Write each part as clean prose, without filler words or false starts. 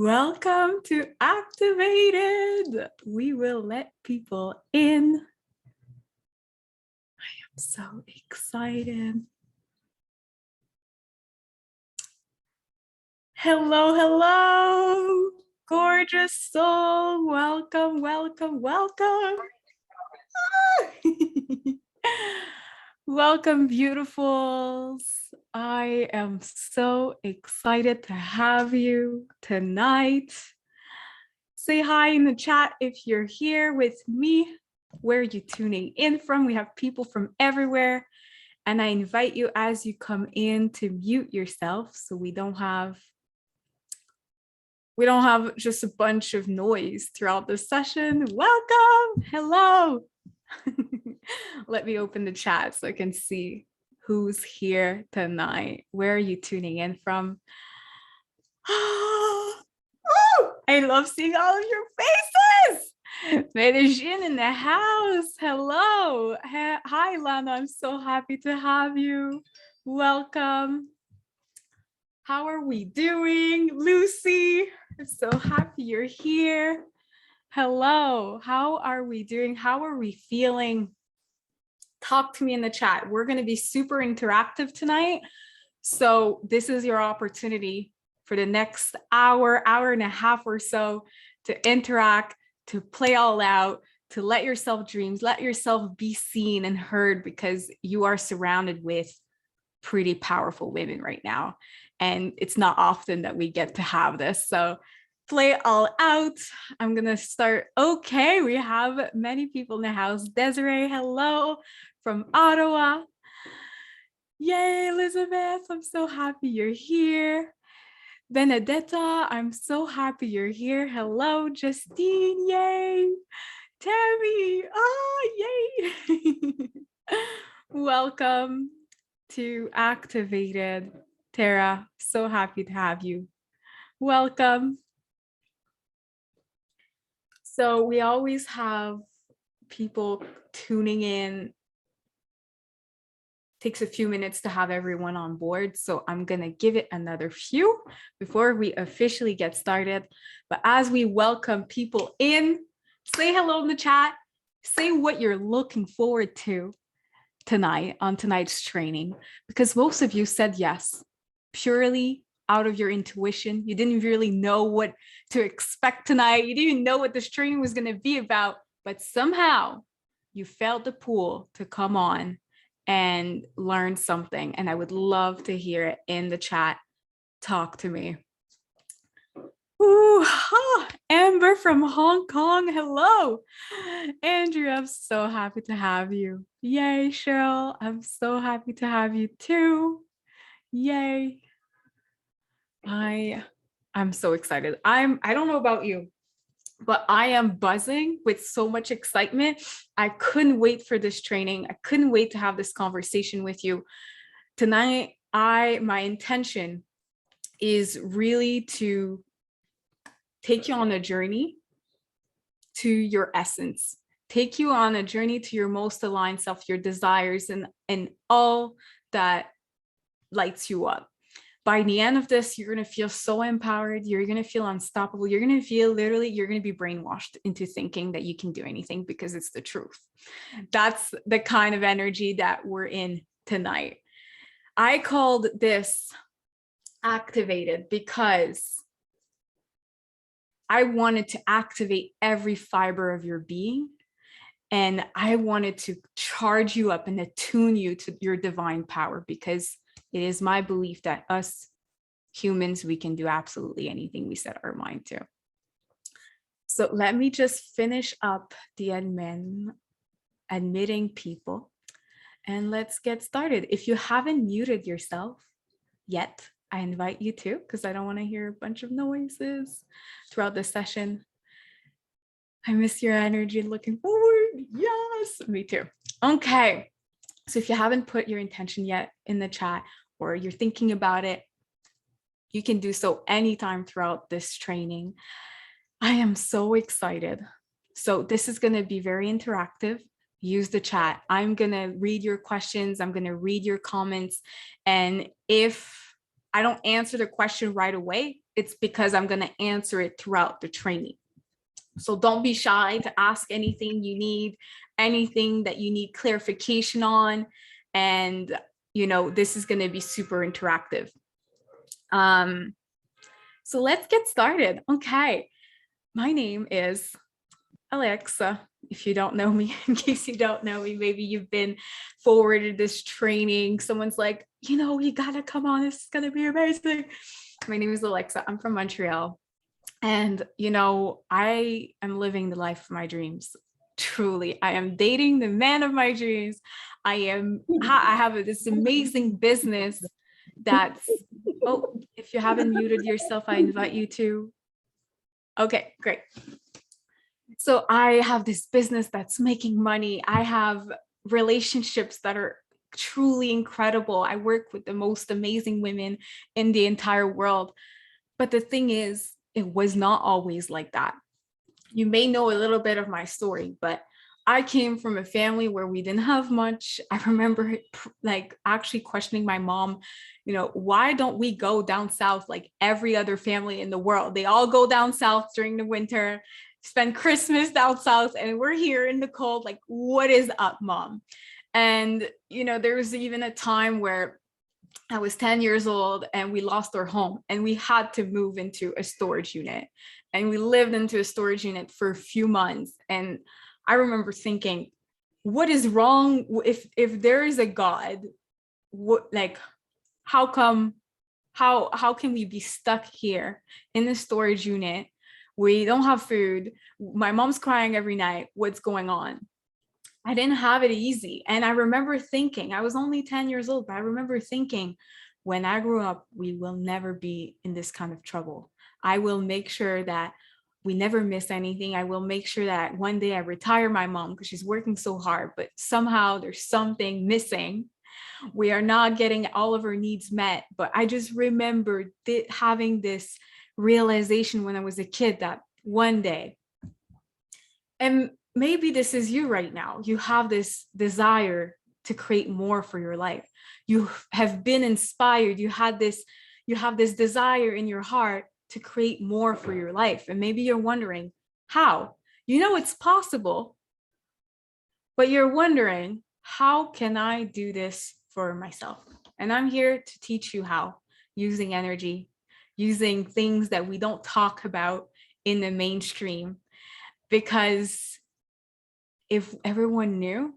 Welcome to Activated. We will let people in. I am so excited. Hello, hello, gorgeous soul. Welcome, welcome, welcome. Welcome, beautifuls. I am so excited to have you tonight. Say hi in the chat if you're here with me. Where are you tuning in from? We have people from everywhere. And I invite you as you come in to mute yourself so we don't have just a bunch of noise throughout the session. Welcome. Hello. Let me open the chat so I can see who's here tonight. Where are you tuning in from? I love seeing all of your faces. Medellin in the house. Hello. Hi, Lana. I'm so happy to have you. Welcome. How are we doing? Lucy, I'm so happy you're here. Hello. How are we doing? How are we feeling? Talk to me in the chat. We're going to be super interactive tonight. So this is your opportunity for the next hour and a half or so to interact, to play all out, to let yourself dream, let yourself be seen and heard, because you are surrounded with pretty powerful women right now. And it's not often that we get to have this. So play all out. I'm going to start. Okay, we have many people in the house. Desiree, hello from Ottawa. Yay, Elizabeth, I'm so happy you're here. Benedetta, I'm so happy you're here. Hello, Justine, yay. Tammy, oh, yay. Welcome to Activated. Tara, so happy to have you. Welcome. So we always have people tuning in. Takes a few minutes to have everyone on board. So I'm going to give it another few before we officially get started. But as we welcome people in, say hello in the chat, say what you're looking forward to tonight on tonight's training, because most of you said yes, purely out of your intuition. You didn't really know what to expect tonight. You didn't even know what this training was going to be about, but somehow you felt the pull to come on and learn something. And I would love to hear it in the chat. Talk to me. Ooh, Amber from Hong Kong. Hello. Andrew, I'm so happy to have you. Yay, Cheryl. I'm so happy to have you too. Yay. I'm so excited. I don't know about you, but I am buzzing with so much excitement. I couldn't wait for this training. I couldn't wait to have this conversation with you. Tonight, my intention is really to take you on a journey to your essence, take you on a journey to your most aligned self, your desires, and all that lights you up. By the end of this, you're going to feel so empowered. You're going to feel unstoppable. You're going to feel literally, you're going to be brainwashed into thinking that you can do anything because it's the truth. That's the kind of energy that we're in tonight. I called this Activated because I wanted to activate every fiber of your being. And I wanted to charge you up and attune you to your divine power, because it is my belief that us humans, we can do absolutely anything we set our mind to. So let me just finish up the admitting people, and let's get started. If you haven't muted yourself yet, I invite you to, because I don't want to hear a bunch of noises throughout the session. I miss your energy, looking forward. Yes, me too. Okay. So if you haven't put your intention yet in the chat, or you're thinking about it, you can do so anytime throughout this training. I am so excited. So this is going to be very interactive. Use the chat. I'm going to read your questions. I'm going to read your comments. And if I don't answer the question right away, it's because I'm going to answer it throughout the training. So don't be shy to ask anything you need, anything that you need clarification on. And, this is going to be super interactive. So let's get started. Okay. My name is Alexa. If you don't know me, in case you don't know me, maybe you've been forwarded this training. Someone's like, you gotta come on. This is gonna be amazing. My name is Alexa. I'm from Montreal. And, I am living the life of my dreams. Truly, I am dating the man of my dreams. I have this amazing business that's, oh, if you haven't muted yourself, I invite you to. Okay, great. So I have this business that's making money. I have relationships that are truly incredible. I work with the most amazing women in the entire world. But the thing is, it was not always like that. You may know a little bit of my story, but I came from a family where we didn't have much. I remember actually questioning my mom, why don't we go down south like every other family in the world? They all go down south during the winter, spend Christmas down south, and we're here in the cold. Like, what is up, Mom? And, there was even a time where I was 10 years old and we lost our home and we had to move into a storage unit. And we lived into a storage unit for a few months. And I remember thinking, what is wrong if there is a God? How can we be stuck here in the storage unit? We don't have food. My mom's crying every night. What's going on? I didn't have it easy. And I remember thinking, I was only 10 years old, but I remember thinking, when I grew up, we will never be in this kind of trouble. I will make sure that we never miss anything. I will make sure that one day I retire my mom because she's working so hard, but somehow there's something missing. We are not getting all of her needs met. But I just remember having this realization when I was a kid that one day, and maybe this is you right now, you have this desire to create more for your life. You have been inspired. You have this desire in your heart to create more for your life. And maybe you're wondering how. It's possible, but you're wondering, how can I do this for myself? And I'm here to teach you how, using energy, using things that we don't talk about in the mainstream. Because if everyone knew,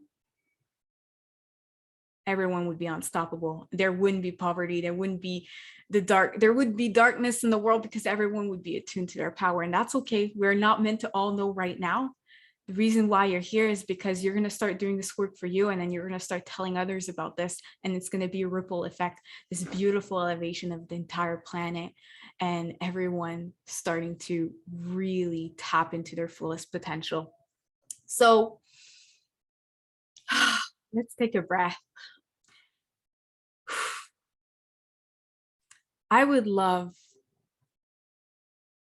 everyone would be unstoppable. There wouldn't be poverty. There wouldn't be there would be darkness in the world because everyone would be attuned to their power. And that's okay. We're not meant to all know right now. The reason why you're here is because you're going to start doing this work for you. And then you're going to start telling others about this. And it's going to be a ripple effect, this beautiful elevation of the entire planet. And everyone starting to really tap into their fullest potential. So let's take a breath. I would love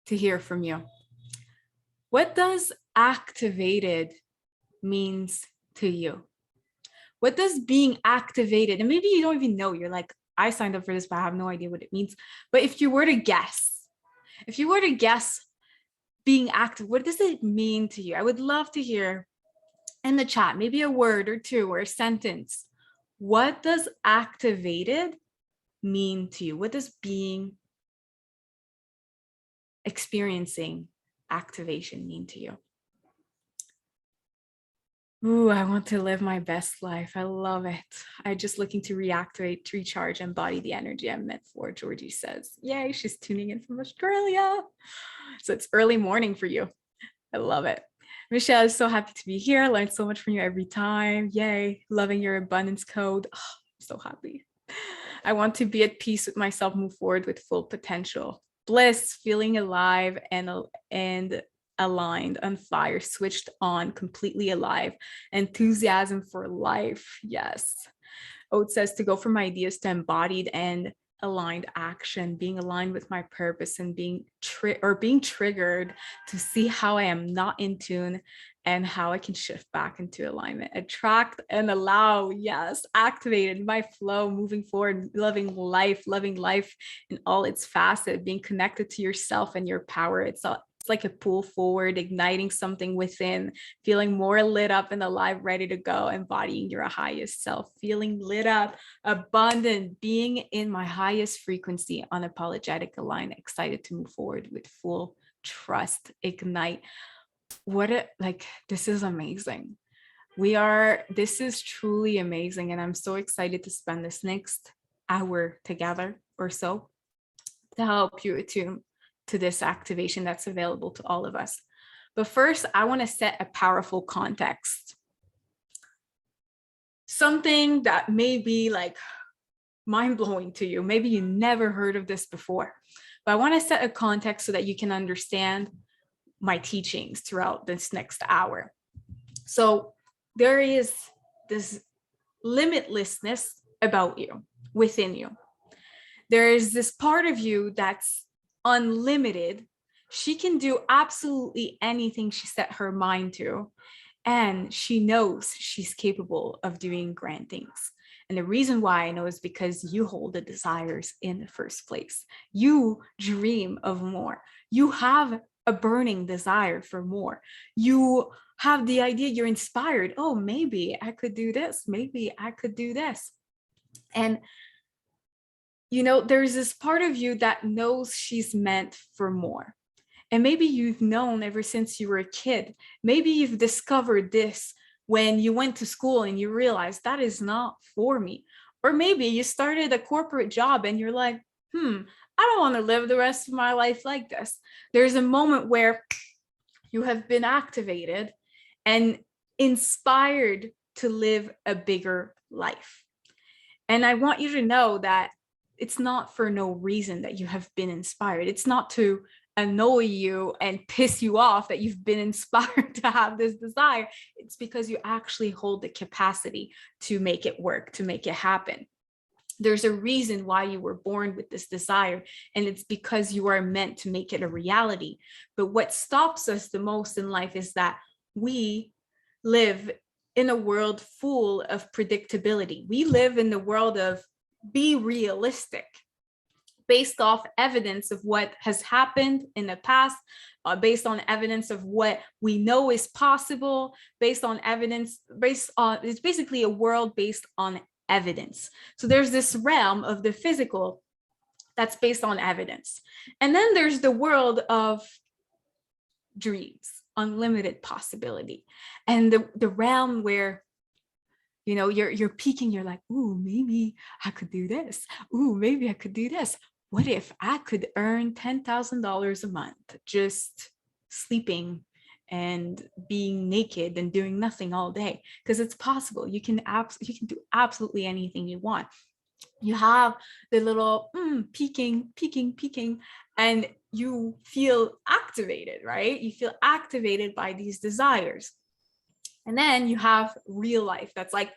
to hear from you. What does activated means to you? What does being activated, and maybe you don't even know, you're like, I signed up for this, but I have no idea what it means. But if you were to guess being active, what does it mean to you? I would love to hear in the chat, maybe a word or two or a sentence. What does activated mean to you? What does experiencing activation mean to you? Ooh, I want to live my best life. I love it. I'm just looking to reactivate, to recharge, embody the energy I'm meant for, Georgie says. Yay, she's tuning in from Australia. So it's early morning for you. I love it. Michelle is so happy to be here. I learn so much from you every time. Yay, loving your abundance code. Oh, I'm so happy. I want to be at peace with myself, move forward with full potential. Bliss, feeling alive and aligned, on fire, switched on, completely alive. Enthusiasm for life. Yes. Oat says to go from ideas to embodied and aligned action, being aligned with my purpose and being triggered to see how I am not in tune and how I can shift back into alignment, attract and allow. Yes, activated my flow, moving forward, loving life in all its facets, being connected to yourself and your power. It's like a pull forward, igniting something within, feeling more lit up and alive, ready to go, embodying your highest self, feeling lit up, abundant, being in my highest frequency, unapologetic, aligned, excited to move forward with full trust, ignite. This is amazing. This is truly amazing. And I'm so excited to spend this next hour together or so to help you attune to this activation that's available to all of us. But first, I want to set a powerful context. Something that may be like mind-blowing to you. Maybe you never heard of this before. But I want to set a context so that you can understand my teachings throughout this next hour. So there is this limitlessness about you, within you. There is this part of you that's unlimited. She can do absolutely anything she set her mind to. And she knows she's capable of doing grand things. And the reason why I know is because you hold the desires in the first place. You dream of more. You have a burning desire for more. You have the idea, you're inspired. Oh, maybe I could do this. Maybe I could do this. And, there's this part of you that knows she's meant for more. And maybe you've known ever since you were a kid. Maybe you've discovered this when you went to school and you realized that is not for me. Or maybe you started a corporate job and you're like, I don't want to live the rest of my life like this. There's a moment where you have been activated and inspired to live a bigger life. And I want you to know that it's not for no reason that you have been inspired. It's not to annoy you and piss you off that you've been inspired to have this desire. It's because you actually hold the capacity to make it work, to make it happen. There's a reason why you were born with this desire, and it's because you are meant to make it a reality. But what stops us the most in life is that we live in a world full of predictability. We live in the world of be realistic, based off evidence of what has happened in the past, based on evidence of what we know is possible, it's basically a world based on evidence. So there's this realm of the physical that's based on evidence. And then there's the world of dreams, unlimited possibility. And the realm where you're peaking, you're like, ooh, maybe I could do this. Ooh, maybe I could do this. What if I could earn $10,000 a month just sleeping and being naked and doing nothing all day? Because it's possible. You can do absolutely anything you want. You have the little peaking, and you feel activated, right? You feel activated by these desires. And then you have real life that's like,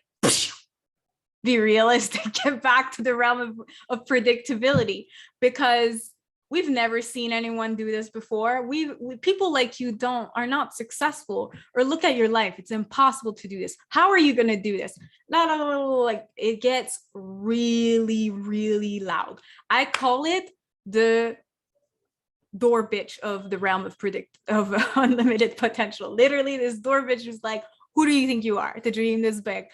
be realistic, get back to the realm of predictability, because we've never seen anyone do this before. People like you are not successful, or look at your life. It's impossible to do this. How are you going to do this? Like it gets really, really loud. I call it the door bitch of the realm of unlimited potential. Literally, this door bitch is like, who do you think you are to dream this big?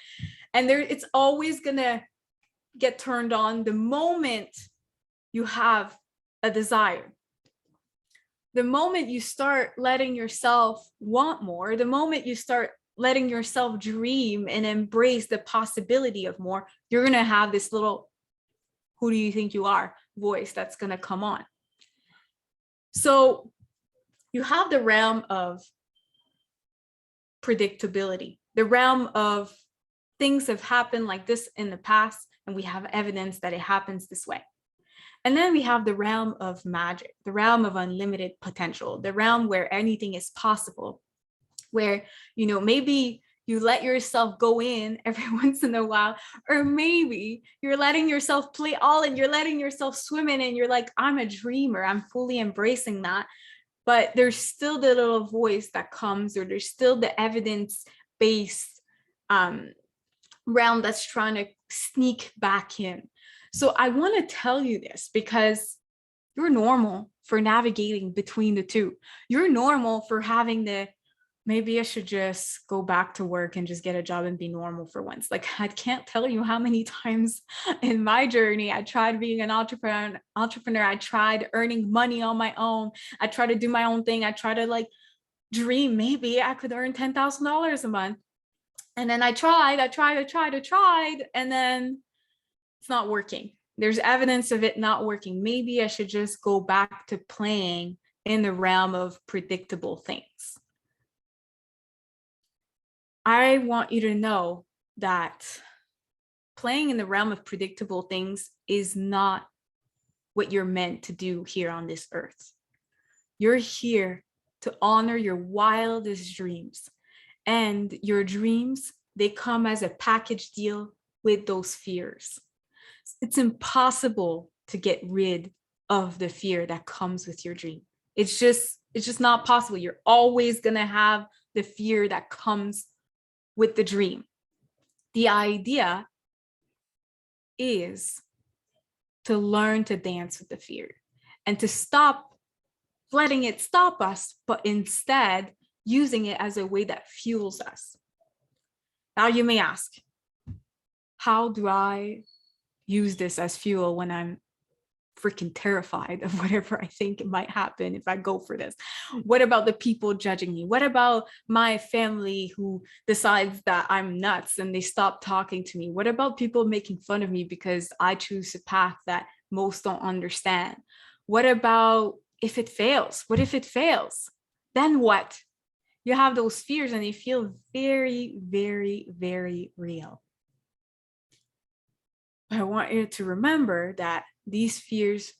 And it's always gonna get turned on the moment you have a desire. The moment you start letting yourself want more, the moment you start letting yourself dream and embrace the possibility of more, you're gonna have this little, who do you think you are, voice that's gonna come on. So you have the realm of predictability, the realm of things have happened like this in the past, and we have evidence that it happens this way. And then we have the realm of magic, the realm of unlimited potential, the realm where anything is possible, where, maybe you let yourself go in every once in a while, or maybe you're letting yourself play all and you're letting yourself swim in and you're like, I'm a dreamer, I'm fully embracing that. but there's still the little voice that comes, or there's still the evidence-based realm that's trying to sneak back in. So I want to tell you this because you're normal for navigating between the two. You're normal for having the, maybe I should just go back to work and just get a job and be normal for once. Like, I can't tell you how many times in my journey I tried being an entrepreneur. I tried earning money on my own. I tried to do my own thing. I tried to like dream maybe I could earn $10,000 a month. And then I tried, and then it's not working. There's evidence of it not working. Maybe I should just go back to playing in the realm of predictable things. I want you to know that playing in the realm of predictable things is not what you're meant to do here on this earth. You're here to honor your wildest dreams. And your dreams, they come as a package deal with those fears. It's impossible to get rid of the fear that comes with your dream. It's just not possible. You're always going to have the fear that comes with the dream. The idea is to learn to dance with the fear and to stop letting it stop us, but instead using it as a way that fuels us. Now you may ask, how do I use this as fuel when I'm freaking terrified of whatever I think it might happen if I go for this? What about the people judging me? What about my family who decides that I'm nuts and they stop talking to me? What about people making fun of me because I choose a path that most don't understand? What about if it fails? What if it fails? Then what? You have those fears and they feel very, very, very real. I want you to remember that these fears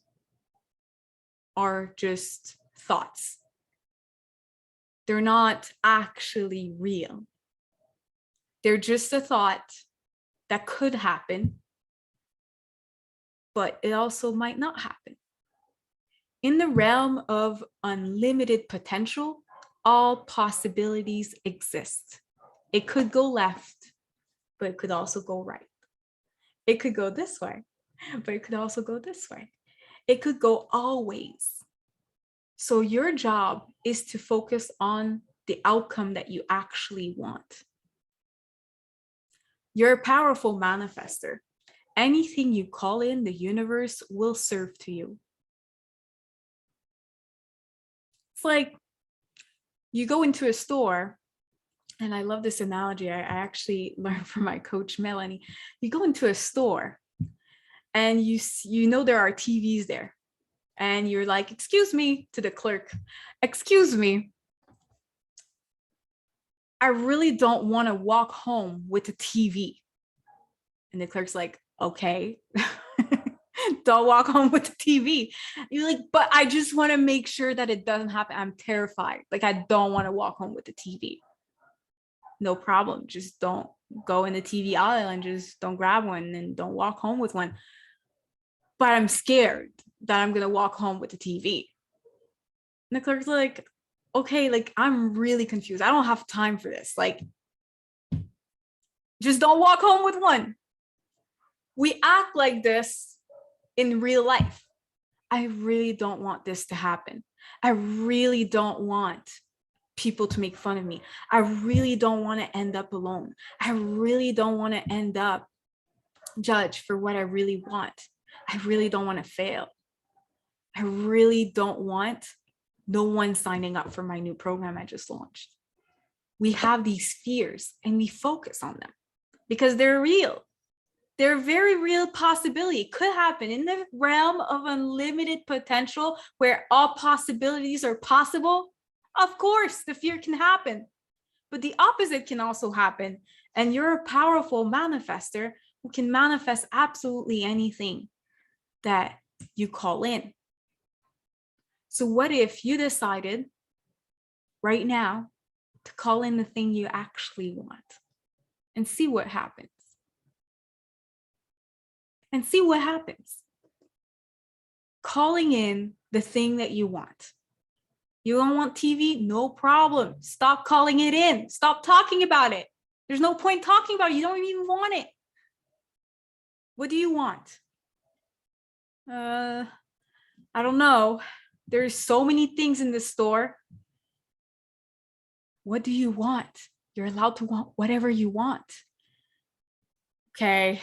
are just thoughts. They're not actually real. They're just a thought that could happen, but it also might not happen. In the realm of unlimited potential, all possibilities exist. It could go left, but it could also go right. It could go this way, but it could also go this way. It could go all ways. So your job is to focus on the outcome that you actually want. You're a powerful manifester. Anything you call in, the universe will serve to you. It's like you go into a store, and I love this analogy. I actually learned from my coach, Melanie. You go into a store and you know there are TVs there. And you're like, excuse me, to the clerk, excuse me, I really don't want to walk home with a TV. And the clerk's like, okay, don't walk home with the TV. You're like, but I just want to make sure that it doesn't happen. I'm terrified. Like, I don't want to walk home with the TV. No problem. Just don't go in the TV aisle and just don't grab one and don't walk home with one. But I'm scared that I'm going to walk home with the TV. And the clerk's like, okay, like, I'm really confused. I don't have time for this. Like, just don't walk home with one. We act like this in real life. I really don't want this to happen. I really don't want people to make fun of me. I really don't want to end up alone. I really don't want to end up judged for what I really want. I really don't want to fail. I really don't want no one signing up for my new program I just launched. We have these fears and we focus on them because they're real. They're a very real possibility. It could happen in the realm of unlimited potential where all possibilities are possible. Of course, the fear can happen, but the opposite can also happen. And you're a powerful manifester who can manifest absolutely anything that you call in. So what if you decided right now to call in the thing you actually want and see what happens? And see what happens. Calling in the thing that you want. You don't want TV? No problem. Stop calling it in. Stop talking about it. There's no point talking about it. You don't even want it. What do you want? I don't know. There's so many things in the store. What do you want? You're allowed to want whatever you want. Okay,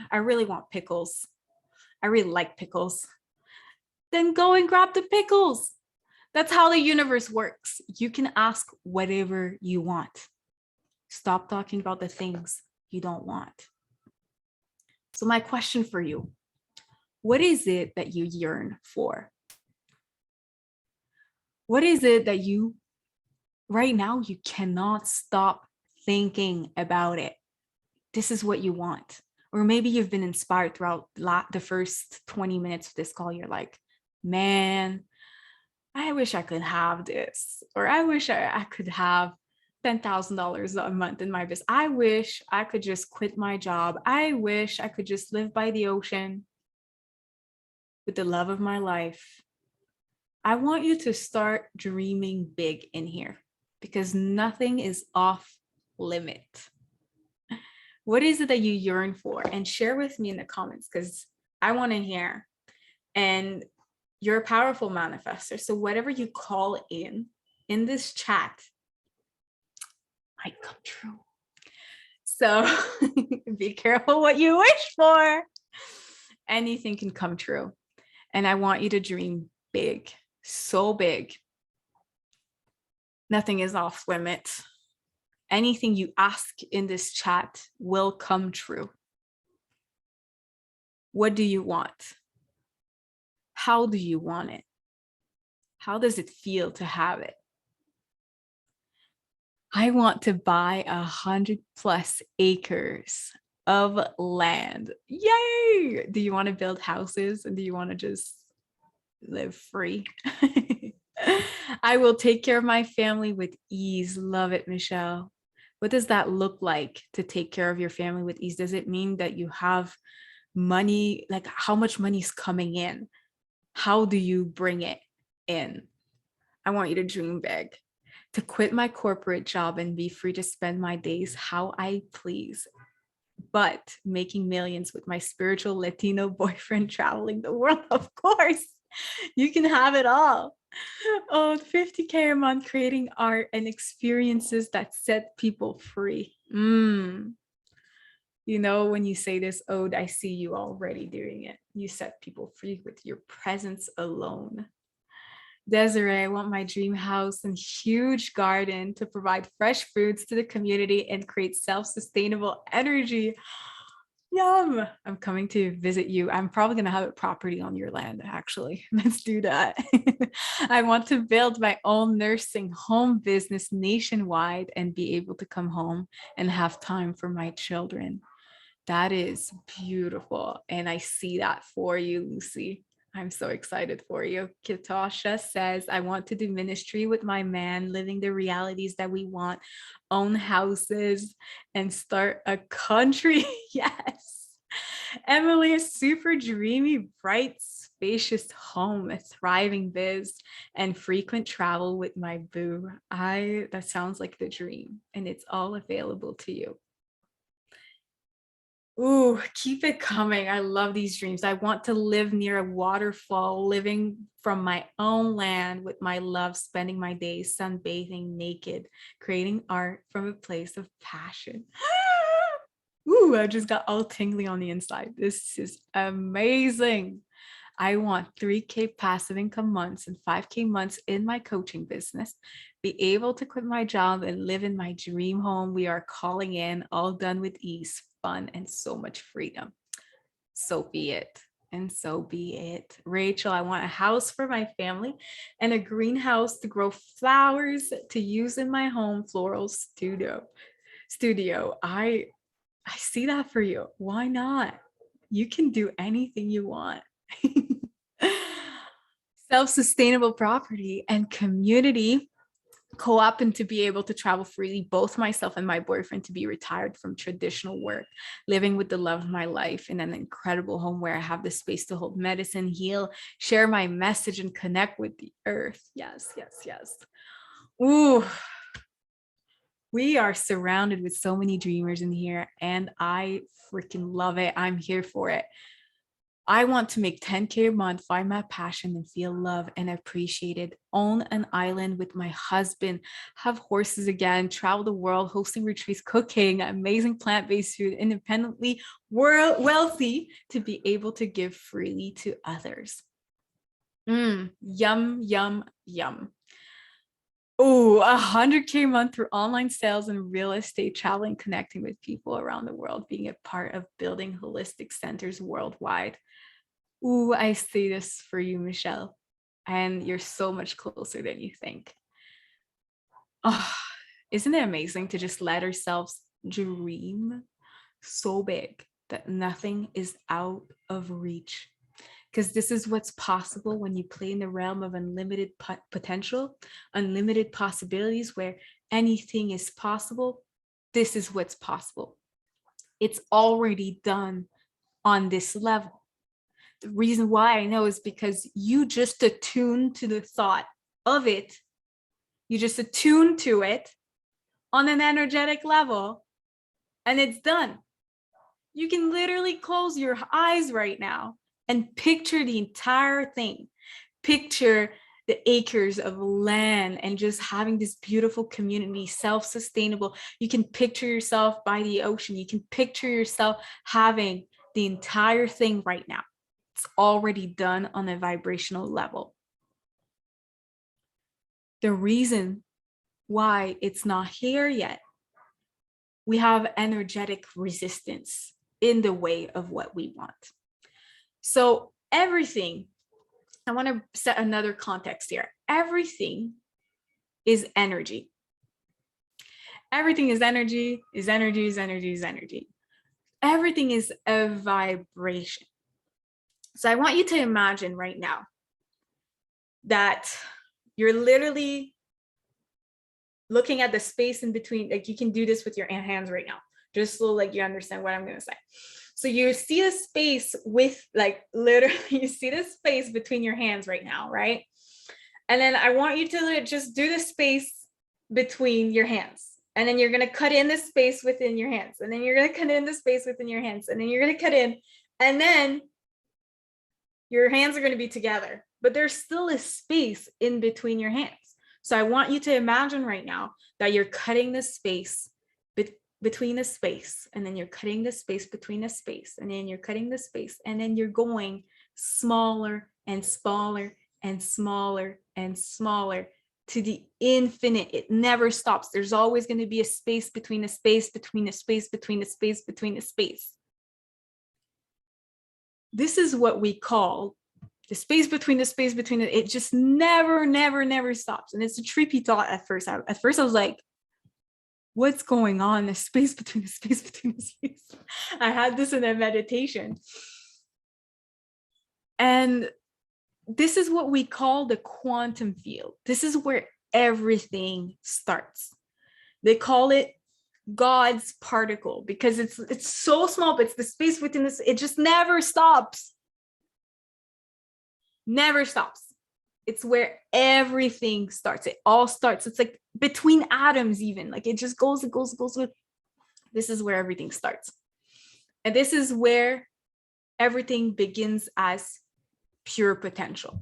I really want pickles. I really like pickles. Then go and grab the pickles. That's how the universe works. You can ask whatever you want. Stop talking about the things you don't want. So my question for you, what is it that you yearn for? What is it that you, right now, you cannot stop thinking about it? This is what you want. Or maybe you've been inspired throughout the first 20 minutes of this call. You're like, man, I wish I could have this. Or I wish I could have $10,000 a month in my business. I wish I could just quit my job. I wish I could just live by the ocean with the love of my life. I want you to start dreaming big in here because nothing is off limit. What is it that you yearn for? And share with me in the comments because I want to hear. And you're a powerful manifester. So whatever you call in this chat might come true. So be careful what you wish for. Anything can come true. And I want you to dream big, so big. Nothing is off limits. Anything you ask in this chat will come true. What do you want? How do you want it? How does it feel to have it? I want to buy 100+ acres of land. Yay! Do you want to build houses and do you want to just live free? I will take care of my family with ease. Love it, Michelle. What does that look like to take care of your family with ease? Does it mean that you have money? Like how much money is coming in? How do you bring it in? I want you to dream big. To quit my corporate job and be free to spend my days how I please, but making millions with my spiritual Latino boyfriend traveling the world, of course. You can have it all. Oh, 50K a month creating art and experiences that set people free. You know, when you say this, Ode, I see you already doing it. You set people free with your presence alone. Desiree, I want my dream house and huge garden to provide fresh foods to the community and create self-sustainable energy. Yum. I'm coming to visit you. I'm probably going to have a property on your land, actually. Let's do that. I want to build my own nursing home business nationwide and be able to come home and have time for my children. That is beautiful. And I see that for you, Lucy. I'm so excited for you. Katasha says, I want to do ministry with my man, living the realities that we want, own houses, and start a country. Yes. Emily, a super dreamy, bright, spacious home, a thriving biz, and frequent travel with my boo. That sounds like the dream, and it's all available to you. Ooh, keep it coming. I love these dreams. I want to live near a waterfall, living from my own land with my love, spending my days sunbathing naked, creating art from a place of passion. Ooh, I just got all tingly on the inside. This is amazing. I want 3K passive income months and 5K months in my coaching business, be able to quit my job and live in my dream home. We are calling in, all done with ease, fun, and so much freedom. So be it. And so be it. Rachel, I want a house for my family and a greenhouse to grow flowers to use in my home floral studio. I see that for you. Why not? You can do anything you want. Self-sustainable property and community co-op and to be able to travel freely, both myself and my boyfriend to be retired from traditional work, living with the love of my life in an incredible home where I have the space to hold medicine, heal, share my message, and connect with the earth. Yes, yes, yes. Ooh, we are surrounded with so many dreamers in here, and I freaking love it. I'm here for it. I want to make 10K a month, find my passion, and feel loved and appreciated, own an island with my husband, have horses again, travel the world, hosting retreats, cooking amazing plant-based food, independently wealthy to be able to give freely to others. Yum, yum, yum. Oh, 100K a month through online sales and real estate, traveling, connecting with people around the world, being a part of building holistic centers worldwide. Ooh, I see this for you, Michelle. And you're so much closer than you think. Oh, isn't it amazing to just let ourselves dream so big that nothing is out of reach? Because this is what's possible when you play in the realm of unlimited potential, unlimited possibilities, where anything is possible. This is what's possible. It's already done on this level. The reason why I know is because you just attune to the thought of it. You just attune to it on an energetic level, and it's done. You can literally close your eyes right now and picture the entire thing. Picture the acres of land and just having this beautiful community, self-sustainable. You can picture yourself by the ocean. You can picture yourself having the entire thing right now. It's already done on a vibrational level. The reason why it's not here yet, we have energetic resistance in the way of what we want. So everything, I want to set another context here. Everything is energy. Everything is energy, is energy, is energy, is energy. Everything is a vibration. So I want you to imagine right now that you're literally looking at the space in between. Like, you can do this with your hands right now, just so like you understand what I'm going to say. So you see the space with, like, literally you see the space between your hands right now, right? And then I want you to just do the space between your hands. And then you're going to cut in the space within your hands. And then you're going to cut in the space within your hands. And then you're going to cut in. And then your hands are going to be together. But there's still a space in between your hands. So I want you to imagine right now that you're cutting the space between the space, and then you're cutting the space between the space, and then you're cutting the space, and then you're going smaller and smaller and smaller and smaller to the infinite. It never stops. There's always going to be a space between a space between a space between a space between a space. This is what we call the space between the space between it. It just never stops. And it's a trippy thought at first. At first I was like, what's going on? The space between the space between the space. I had this in a meditation. And this is what we call the quantum field. This is where everything starts. They call it God's particle because it's so small, but it's the space within this. It just never stops. Never stops. It's where everything starts. It all starts. It's like between atoms, even. Like it just goes. This is where everything starts. And this is where everything begins as pure potential.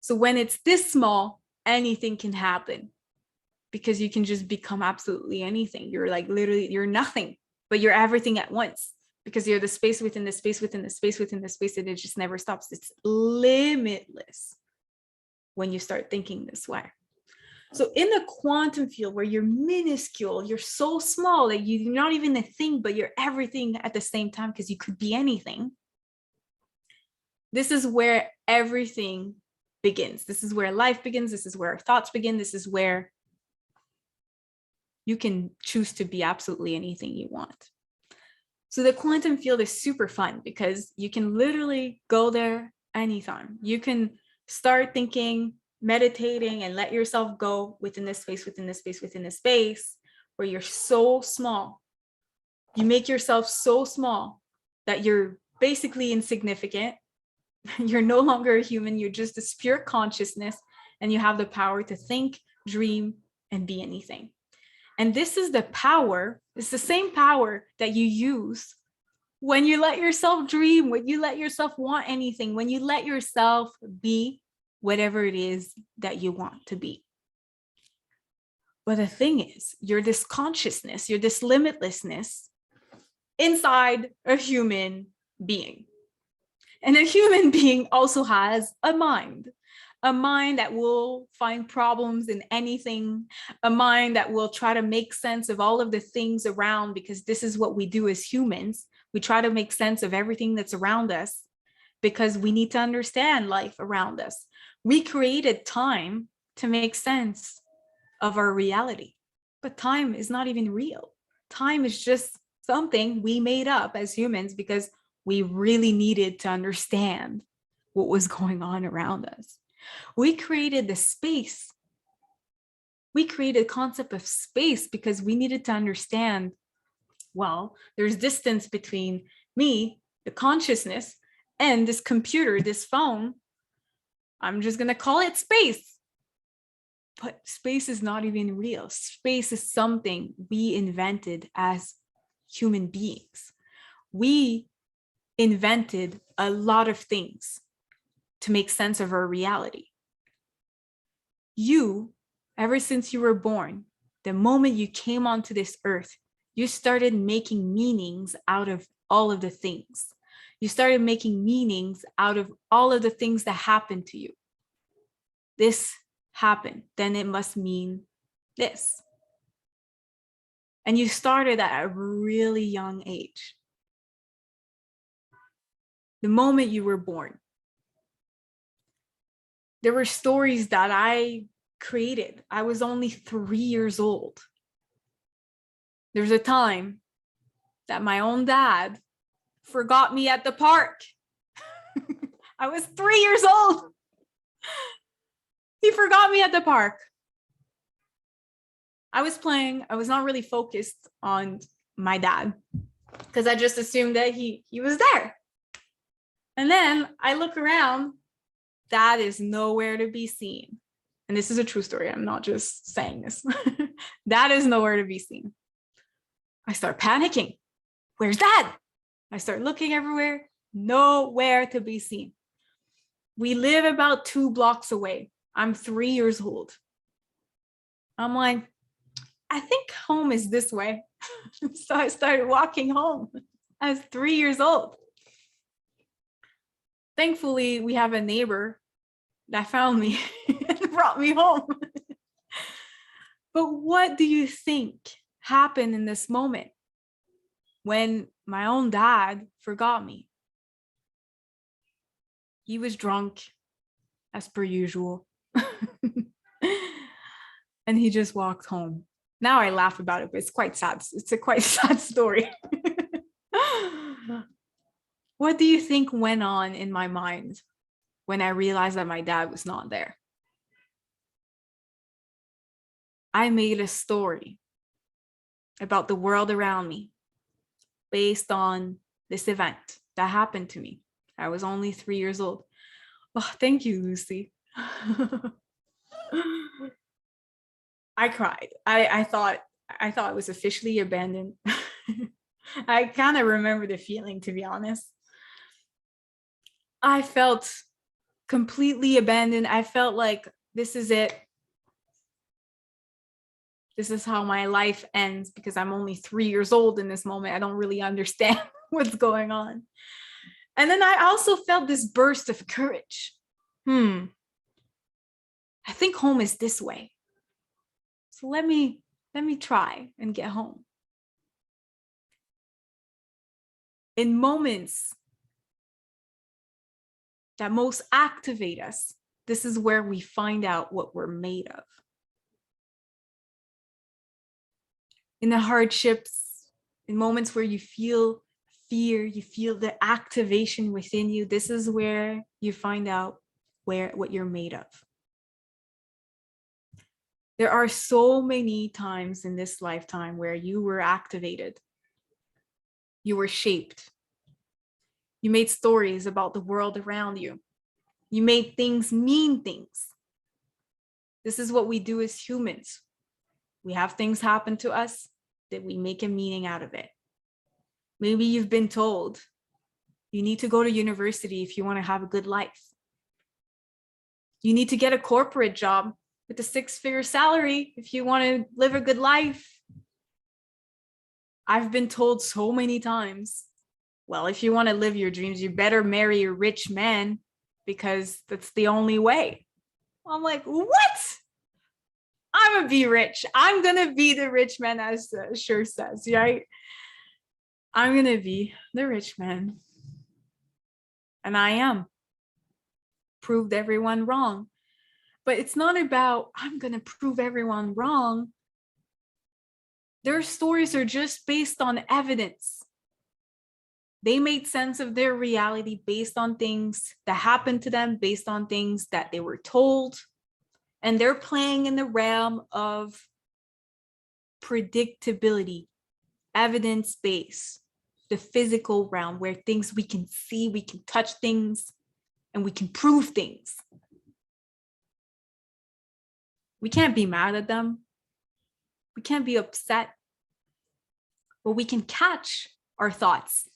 So when it's this small, anything can happen because you can just become absolutely anything. You're like literally, you're nothing, but you're everything at once because you're the space within the space within the space within the space, and it just never stops. It's limitless when you start thinking this way. So in the quantum field where you're minuscule, you're so small that you're not even a thing, but you're everything at the same time because you could be anything. This is where everything begins. This is where life begins. This is where our thoughts begin. This is where you can choose to be absolutely anything you want. So the quantum field is super fun because you can literally go there anytime. You can start thinking meditating and let yourself go within this space, within this space, within this space, where you're so small. You make yourself so small that you're basically insignificant. You're no longer a human. You're just this pure consciousness, and you have the power to think, dream, and be anything. And this is the power. It's the same power that you use when you let yourself dream, when you let yourself want anything, when you let yourself be whatever it is that you want to be. But the thing is, you're this consciousness, you're this limitlessness inside a human being. And a human being also has a mind that will find problems in anything, a mind that will try to make sense of all of the things around, because this is what we do as humans. We try to make sense of everything that's around us because we need to understand life around us. We created time to make sense of our reality, but time is not even real. Time is just something we made up as humans because we really needed to understand what was going on around us. We created the space. We created a concept of space because we needed to understand, well, there's distance between me, the consciousness, and this computer, this phone. I'm just going to call it space. But space is not even real. Space is something we invented as human beings. We invented a lot of things to make sense of our reality. You, ever since you were born, the moment you came onto this earth, you started making meanings out of all of the things. You started making meanings out of all of the things that happened to you. This happened, then it must mean this. And you started at a really young age. The moment you were born. There were stories that I created. I was only 3 years old. There's a time that my own dad forgot me at the park. I was 3 years old. He forgot me at the park. I was playing. I was not really focused on my dad because I just assumed that he was there. And then I look around. Dad is nowhere to be seen. And this is a true story. I'm not just saying this. Dad is nowhere to be seen. I start panicking. Where's Dad? I start looking everywhere. Nowhere to be seen. We live about 2 blocks away. I'm 3 years old. I'm like, I think home is this way. So I started walking home. I was 3 years old. Thankfully, we have a neighbor that found me and brought me home. But what do you think happened in this moment when my own dad forgot me? He was drunk, as per usual. And he just walked home. Now I laugh about it, but it's quite sad. It's a quite sad story. What do you think went on in my mind when I realized that my dad was not there? I made a story about the world around me based on this event that happened to me. I was only 3 years old. Oh, thank you, Lucy. I cried. I thought I was officially abandoned. I kind of remember the feeling, to be honest. I felt completely abandoned. I felt like this is it. This is how my life ends because I'm only 3 years old in this moment. I don't really understand what's going on. And then I also felt this burst of courage. I think home is this way. So let me try and get home. In moments that most activate us, this is where we find out what we're made of. In the hardships, in moments where you feel fear, you feel the activation within you, this is where you find out what you're made of. There are so many times in this lifetime where you were activated. You were shaped. You made stories about the world around you. You made things mean things. This is what we do as humans. We have things happen to us that we make a meaning out of it. Maybe you've been told you need to go to university if you want to have a good life. You need to get a corporate job with a 6-figure salary if you want to live a good life. I've been told so many times, well, if you want to live your dreams, you better marry a rich man because that's the only way. I'm like, what? I'm gonna be rich. I'm gonna be the rich man, as the shirt says, right? I'm gonna be the rich man. And I am. Proved everyone wrong. But it's not about, I'm gonna prove everyone wrong. Their stories are just based on evidence. They made sense of their reality based on things that happened to them, based on things that they were told. And they're playing in the realm of predictability, evidence-based, the physical realm where things we can see, we can touch things, and we can prove things. We can't be mad at them. We can't be upset. But we can catch our thoughts.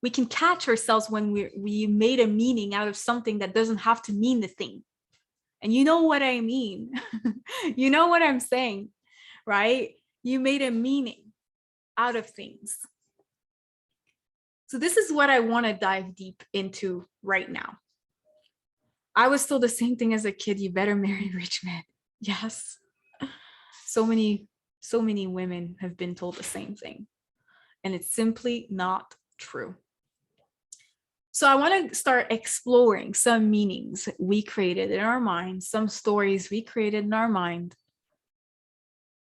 We can catch ourselves when we made a meaning out of something that doesn't have to mean the thing. And you know what I mean. You know what I'm saying, right? You made a meaning out of things. So this is what I want to dive deep into right now. I was told the same thing as a kid, you better marry a rich man. Yes. So many women have been told the same thing. And it's simply not true. So I want to start exploring some meanings we created in our mind, some stories we created in our mind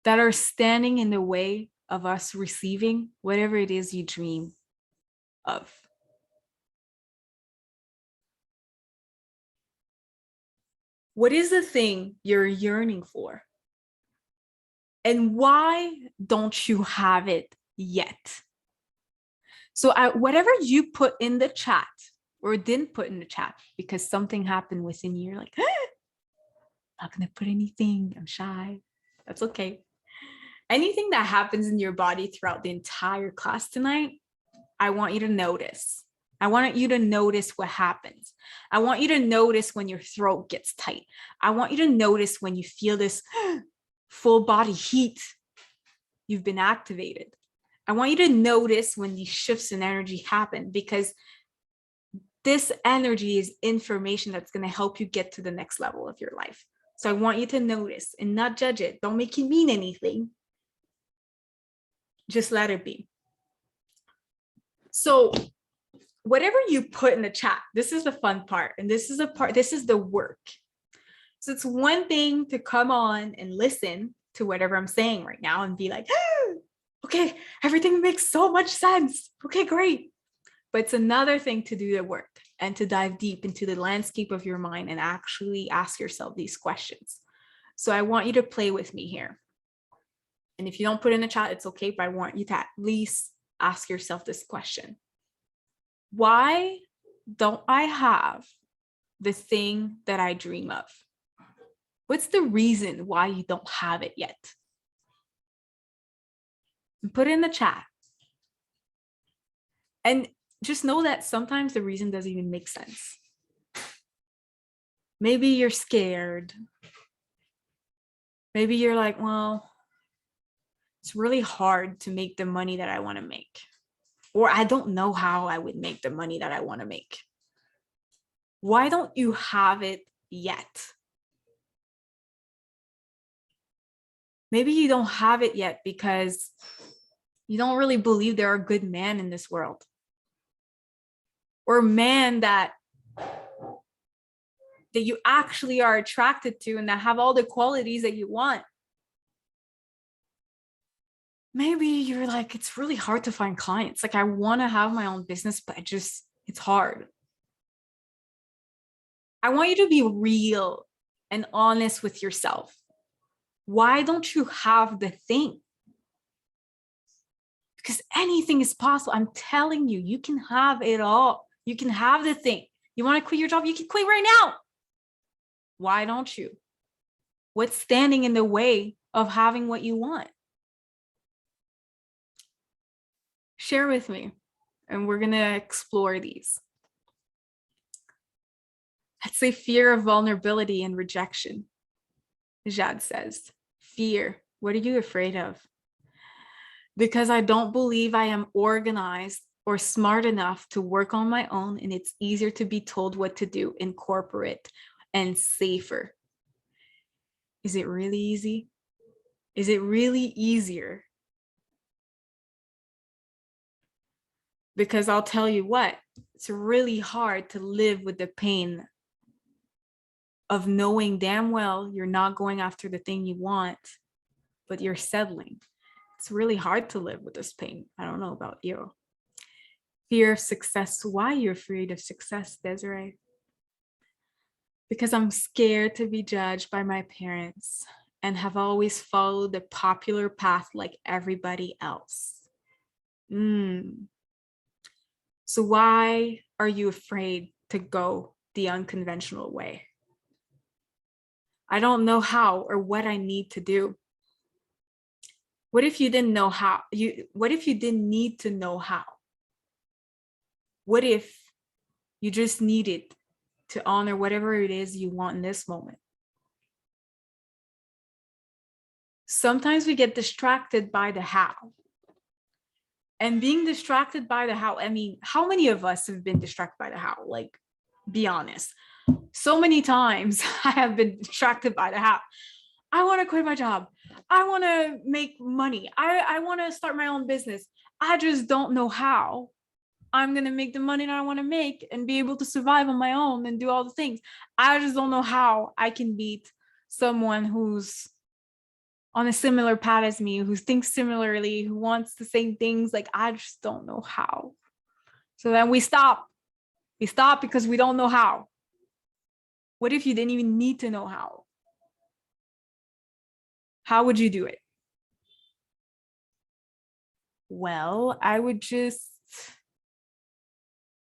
that are standing in the way of us receiving whatever it is you dream of. What is the thing you're yearning for? And why don't you have it yet? So whatever you put in the chat or didn't put in the chat because something happened within you, you're like, not gonna put anything, I'm shy. That's okay. Anything that happens in your body throughout the entire class tonight, I want you to notice. I want you to notice what happens. I want you to notice when your throat gets tight. I want you to notice when you feel this full body heat. You've been activated. I want you to notice when these shifts in energy happen, because this energy is information that's going to help you get to the next level of your life. So I want you to notice and not judge it. Don't make it mean anything. Just let it be. So whatever you put in the chat, this is the fun part. And this is the work. So it's one thing to come on and listen to whatever I'm saying right now and be like, okay, everything makes so much sense. Okay, great. But it's another thing to do the work and to dive deep into the landscape of your mind and actually ask yourself these questions. So I want you to play with me here. And if you don't put in the chat, it's okay, but I want you to at least ask yourself this question. Why don't I have the thing that I dream of? What's the reason why you don't have it yet? And put it in the chat. And just know that sometimes the reason doesn't even make sense. Maybe you're scared. Maybe you're like, well, it's really hard to make the money that I want to make. Or I don't know how I would make the money that I want to make. Why don't you have it yet? Maybe you don't have it yet because you don't really believe there are good men in this world. Or men that you actually are attracted to and that have all the qualities that you want. Maybe you're like, it's really hard to find clients. Like, I want to have my own business, but it's hard. I want you to be real and honest with yourself. Why don't you have the thing? Because anything is possible. I'm telling you, you can have it all. You can have the thing. You want to quit your job? You can quit right now. Why don't you? What's standing in the way of having what you want? Share with me, and we're going to explore these. I'd say fear of vulnerability and rejection. Jad says, fear. What are you afraid of? Because I don't believe I am organized or smart enough to work on my own, and it's easier to be told what to do in corporate and safer. Is it really easy? Is it really easier? Because I'll tell you what, it's really hard to live with the pain of knowing damn well you're not going after the thing you want, but you're settling. It's really hard to live with this pain. I don't know about you. Fear of success. Why are you afraid of success, Desiree? Because I'm scared to be judged by my parents and have always followed the popular path like everybody else. So why are you afraid to go the unconventional way? I don't know how or what I need to do. What if you didn't know how? What if you didn't need to know how? What if you just needed to honor whatever it is you want in this moment? Sometimes we get distracted by the how. And being distracted by the how, I mean, how many of us have been distracted by the how? Like, be honest. So many times I have been distracted by the how. I want to quit my job. I want to make money. I want to start my own business. I just don't know how I'm going to make the money that I want to make and be able to survive on my own and do all the things. I just don't know how I can beat someone who's on a similar path as me, who thinks similarly, who wants the same things. Like, I just don't know how. So then we stop. We stop because we don't know how. What if you didn't even need to know how? How would you do it? Well, I would just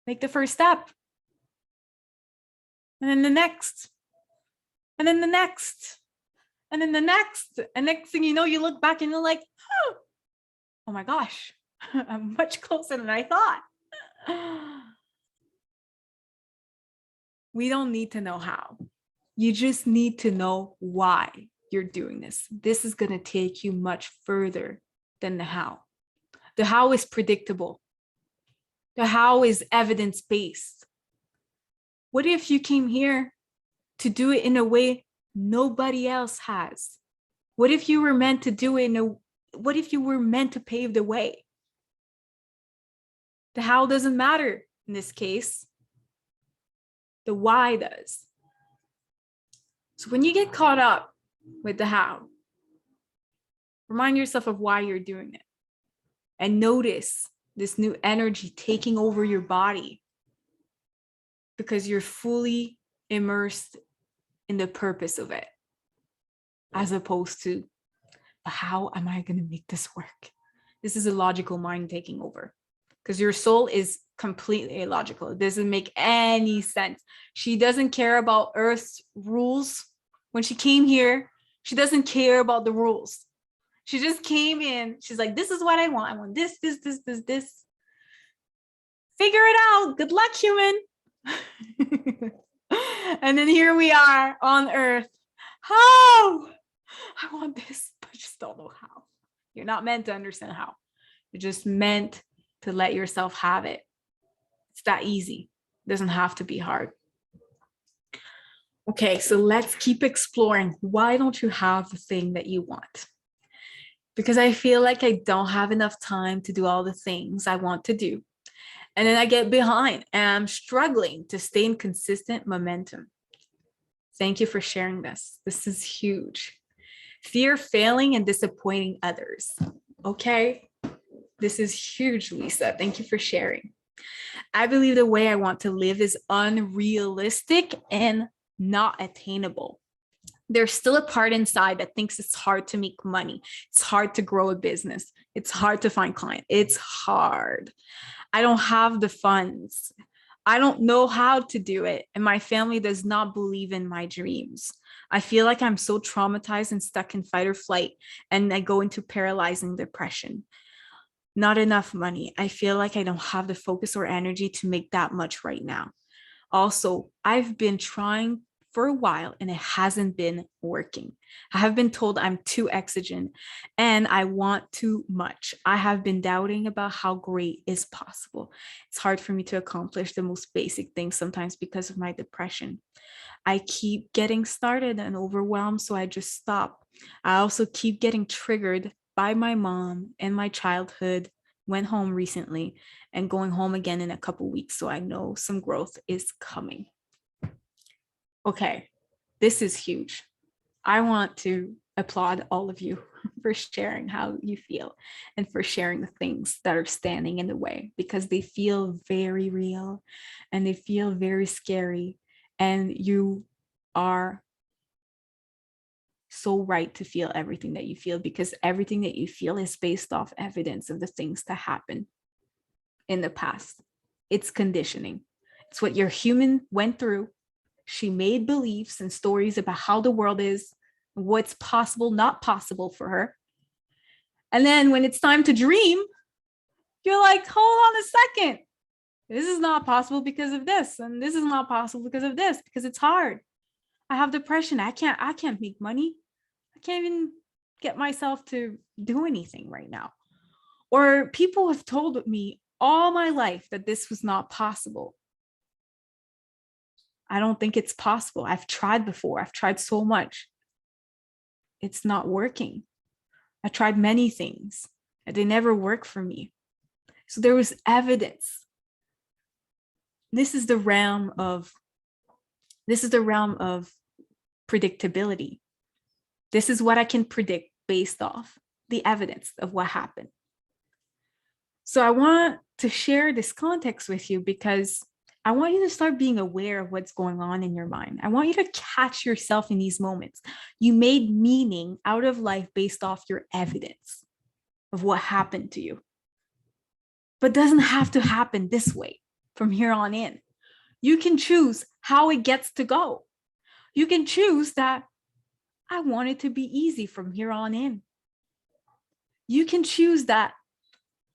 make the first step. And then the next. And then the next. And then the next. And next thing you know, you look back and you're like, oh my gosh, I'm much closer than I thought. We don't need to know how. You just need to know why you're doing this. This is going to take you much further than the how. The how is predictable. The how is evidence-based. What if you came here to do it in a way nobody else has? What if you were meant to do it what if you were meant to pave the way? The how doesn't matter in this case. The why does. So when you get caught up with the how, remind yourself of why you're doing it. And notice this new energy taking over your body because you're fully immersed in the purpose of it, as opposed to, how am I going to make this work? This is a logical mind taking over because your soul is completely illogical. It doesn't make any sense. She doesn't care about Earth's rules. When she came here, she doesn't care about the rules. She just came in. She's like, this is what I want. I want this. Figure it out. Good luck, human. And then here we are on Earth. How? I want this, but I just don't know how. You're not meant to understand how. You're just meant to let yourself have it. It's that easy. It doesn't have to be hard. Okay, so let's keep exploring. Why don't you have the thing that you want? Because I feel like I don't have enough time to do all the things I want to do. And then I get behind and I'm struggling to stay in consistent momentum. Thank you for sharing this. This is huge. Fear failing and disappointing others. Okay, this is huge, Lisa. Thank you for sharing. I believe the way I want to live is unrealistic and not attainable. There's still a part inside that thinks it's hard to make money. It's hard to grow a business. It's hard to find clients. It's hard. I don't have the funds. I don't know how to do it. And my family does not believe in my dreams. I feel like I'm so traumatized and stuck in fight or flight, and I go into paralyzing depression. Not enough money. I feel like I don't have the focus or energy to make that much right now. Also, I've been trying for a while and it hasn't been working. I have been told I'm too exigent and I want too much. I have been doubting about how great is possible. It's hard for me to accomplish the most basic things sometimes because of my depression. I keep getting started and overwhelmed, so I just stop. I also keep getting triggered by my mom and my childhood. Went home recently and going home again in a couple weeks, so I know some growth is coming. Okay, this is huge. I want to applaud all of you for sharing how you feel and for sharing the things that are standing in the way, because they feel very real and they feel very scary, and you are so right to feel everything that you feel, because everything that you feel is based off evidence of the things that happened in the past. It's conditioning. It's what your human went through. She made beliefs and stories about how the world is, what's possible, not possible for her. And then when it's time to dream, you're like, hold on a second. This is not possible because of this. And this is not possible because of this, because it's hard. I have depression. I can't make money. I can't even get myself to do anything right now. Or people have told me all my life that this was not possible. I don't think it's possible. I've tried before. I've tried so much. It's not working. I tried many things and they never work for me. So there was evidence. This is the realm of predictability. This is what I can predict based off the evidence of what happened. So I want to share this context with you because I want you to start being aware of what's going on in your mind. I want you to catch yourself in these moments. You made meaning out of life based off your evidence of what happened to you. But it doesn't have to happen this way from here on in. You can choose how it gets to go. You can choose that I want it to be easy from here on in. You can choose that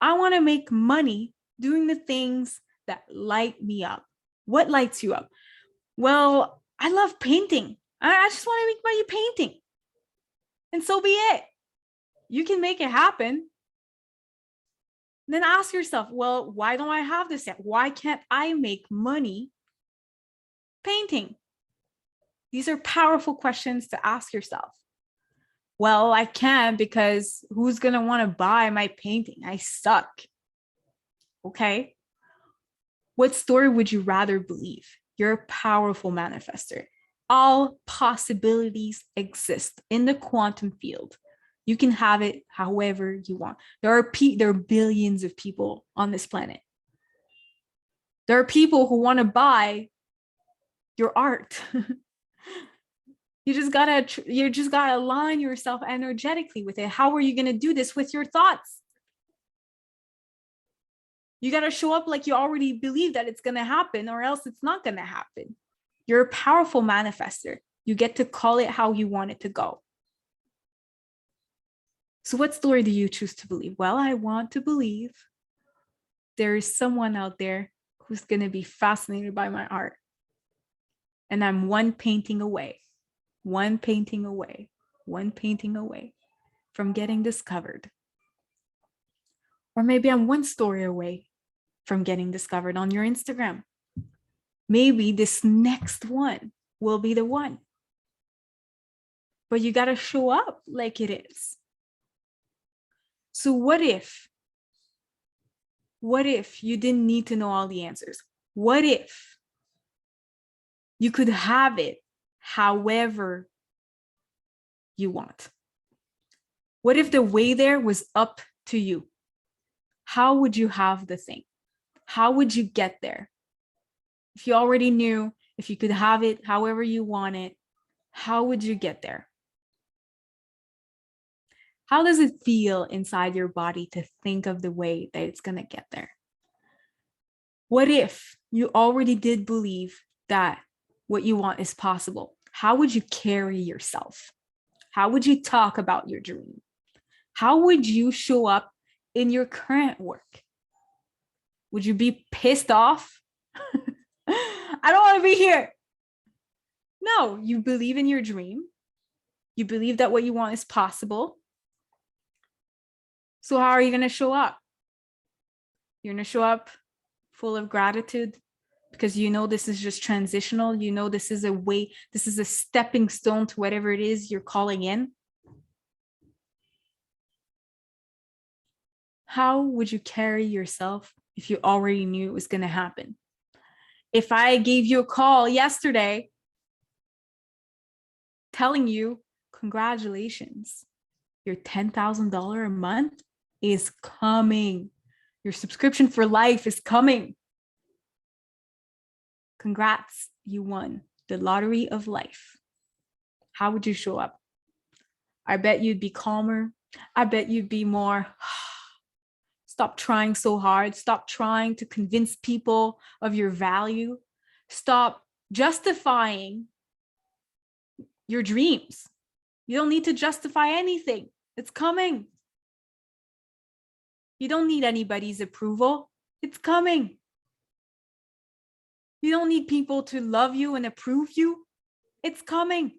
I want to make money doing the things that light me up. What lights you up? Well, I love painting. I just want to make money painting. And so be it. You can make it happen. Then ask yourself, well, why don't I have this yet? Why can't I make money painting? These are powerful questions to ask yourself. Well, I can because who's going to want to buy my painting? I suck. Okay. What story would you rather believe? You're a powerful manifester. All possibilities exist in the quantum field. You can have it however you want. There are billions of people on this planet. There are people who want to buy your art. You just gotta align yourself energetically with it. How are you gonna do this? With your thoughts. You gotta show up like you already believe that it's gonna happen, or else it's not gonna happen. You're a powerful manifester. You get to call it how you want it to go. So what story do you choose to believe? Well, I want to believe there is someone out there who's gonna be fascinated by my art. And I'm one painting away from getting discovered. Or maybe I'm one story away from getting discovered on your Instagram. Maybe this next one will be the one. But you got to show up like it is. So what if you didn't need to know all the answers? What if you could have it however you want? What if the way there was up to you? How would you have the thing? How would you get there? If you already knew, if you could have it however you want it, how would you get there? How does it feel inside your body to think of the way that it's going to get there? What if you already did believe that what you want is possible? How would you carry yourself? How would you talk about your dream? How would you show up in your current work? Would you be pissed off? I don't want to be here. No, you believe in your dream. You believe that what you want is possible. So how are you going to show up? You're going to show up full of gratitude because you know this is just transitional. You know this is a way, this is a stepping stone to whatever it is you're calling in. How would you carry yourself if you already knew it was going to happen? If I gave you a call yesterday telling you, congratulations, your $10,000 a month is coming. Your subscription for life is coming. Congrats, you won the lottery of life. How would you show up? I bet you'd be calmer. I bet you'd be more, stop trying so hard. Stop trying to convince people of your value. Stop justifying your dreams. You don't need to justify anything. It's coming. You don't need anybody's approval. It's coming. You don't need people to love you and approve you. It's coming.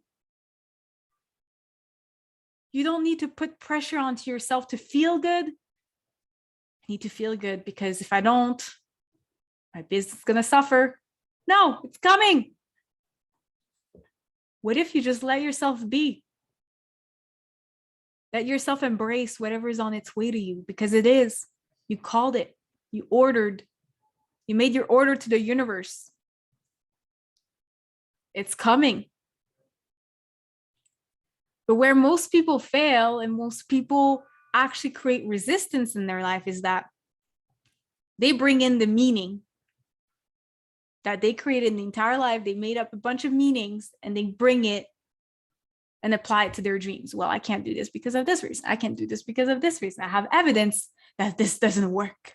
You don't need to put pressure onto yourself to feel good. I need to feel good because if I don't, my business is going to suffer. No, it's coming. What if you just let yourself be? Let yourself embrace whatever is on its way to you because it is. You called it. You ordered. You made your order to the universe. It's coming. But where most people fail and most people actually create resistance in their life is that they bring in the meaning that they created in the entire life. They made up a bunch of meanings and they bring it and apply it to their dreams. Well, I can't do this because of this reason. I can't do this because of this reason. I have evidence that this doesn't work.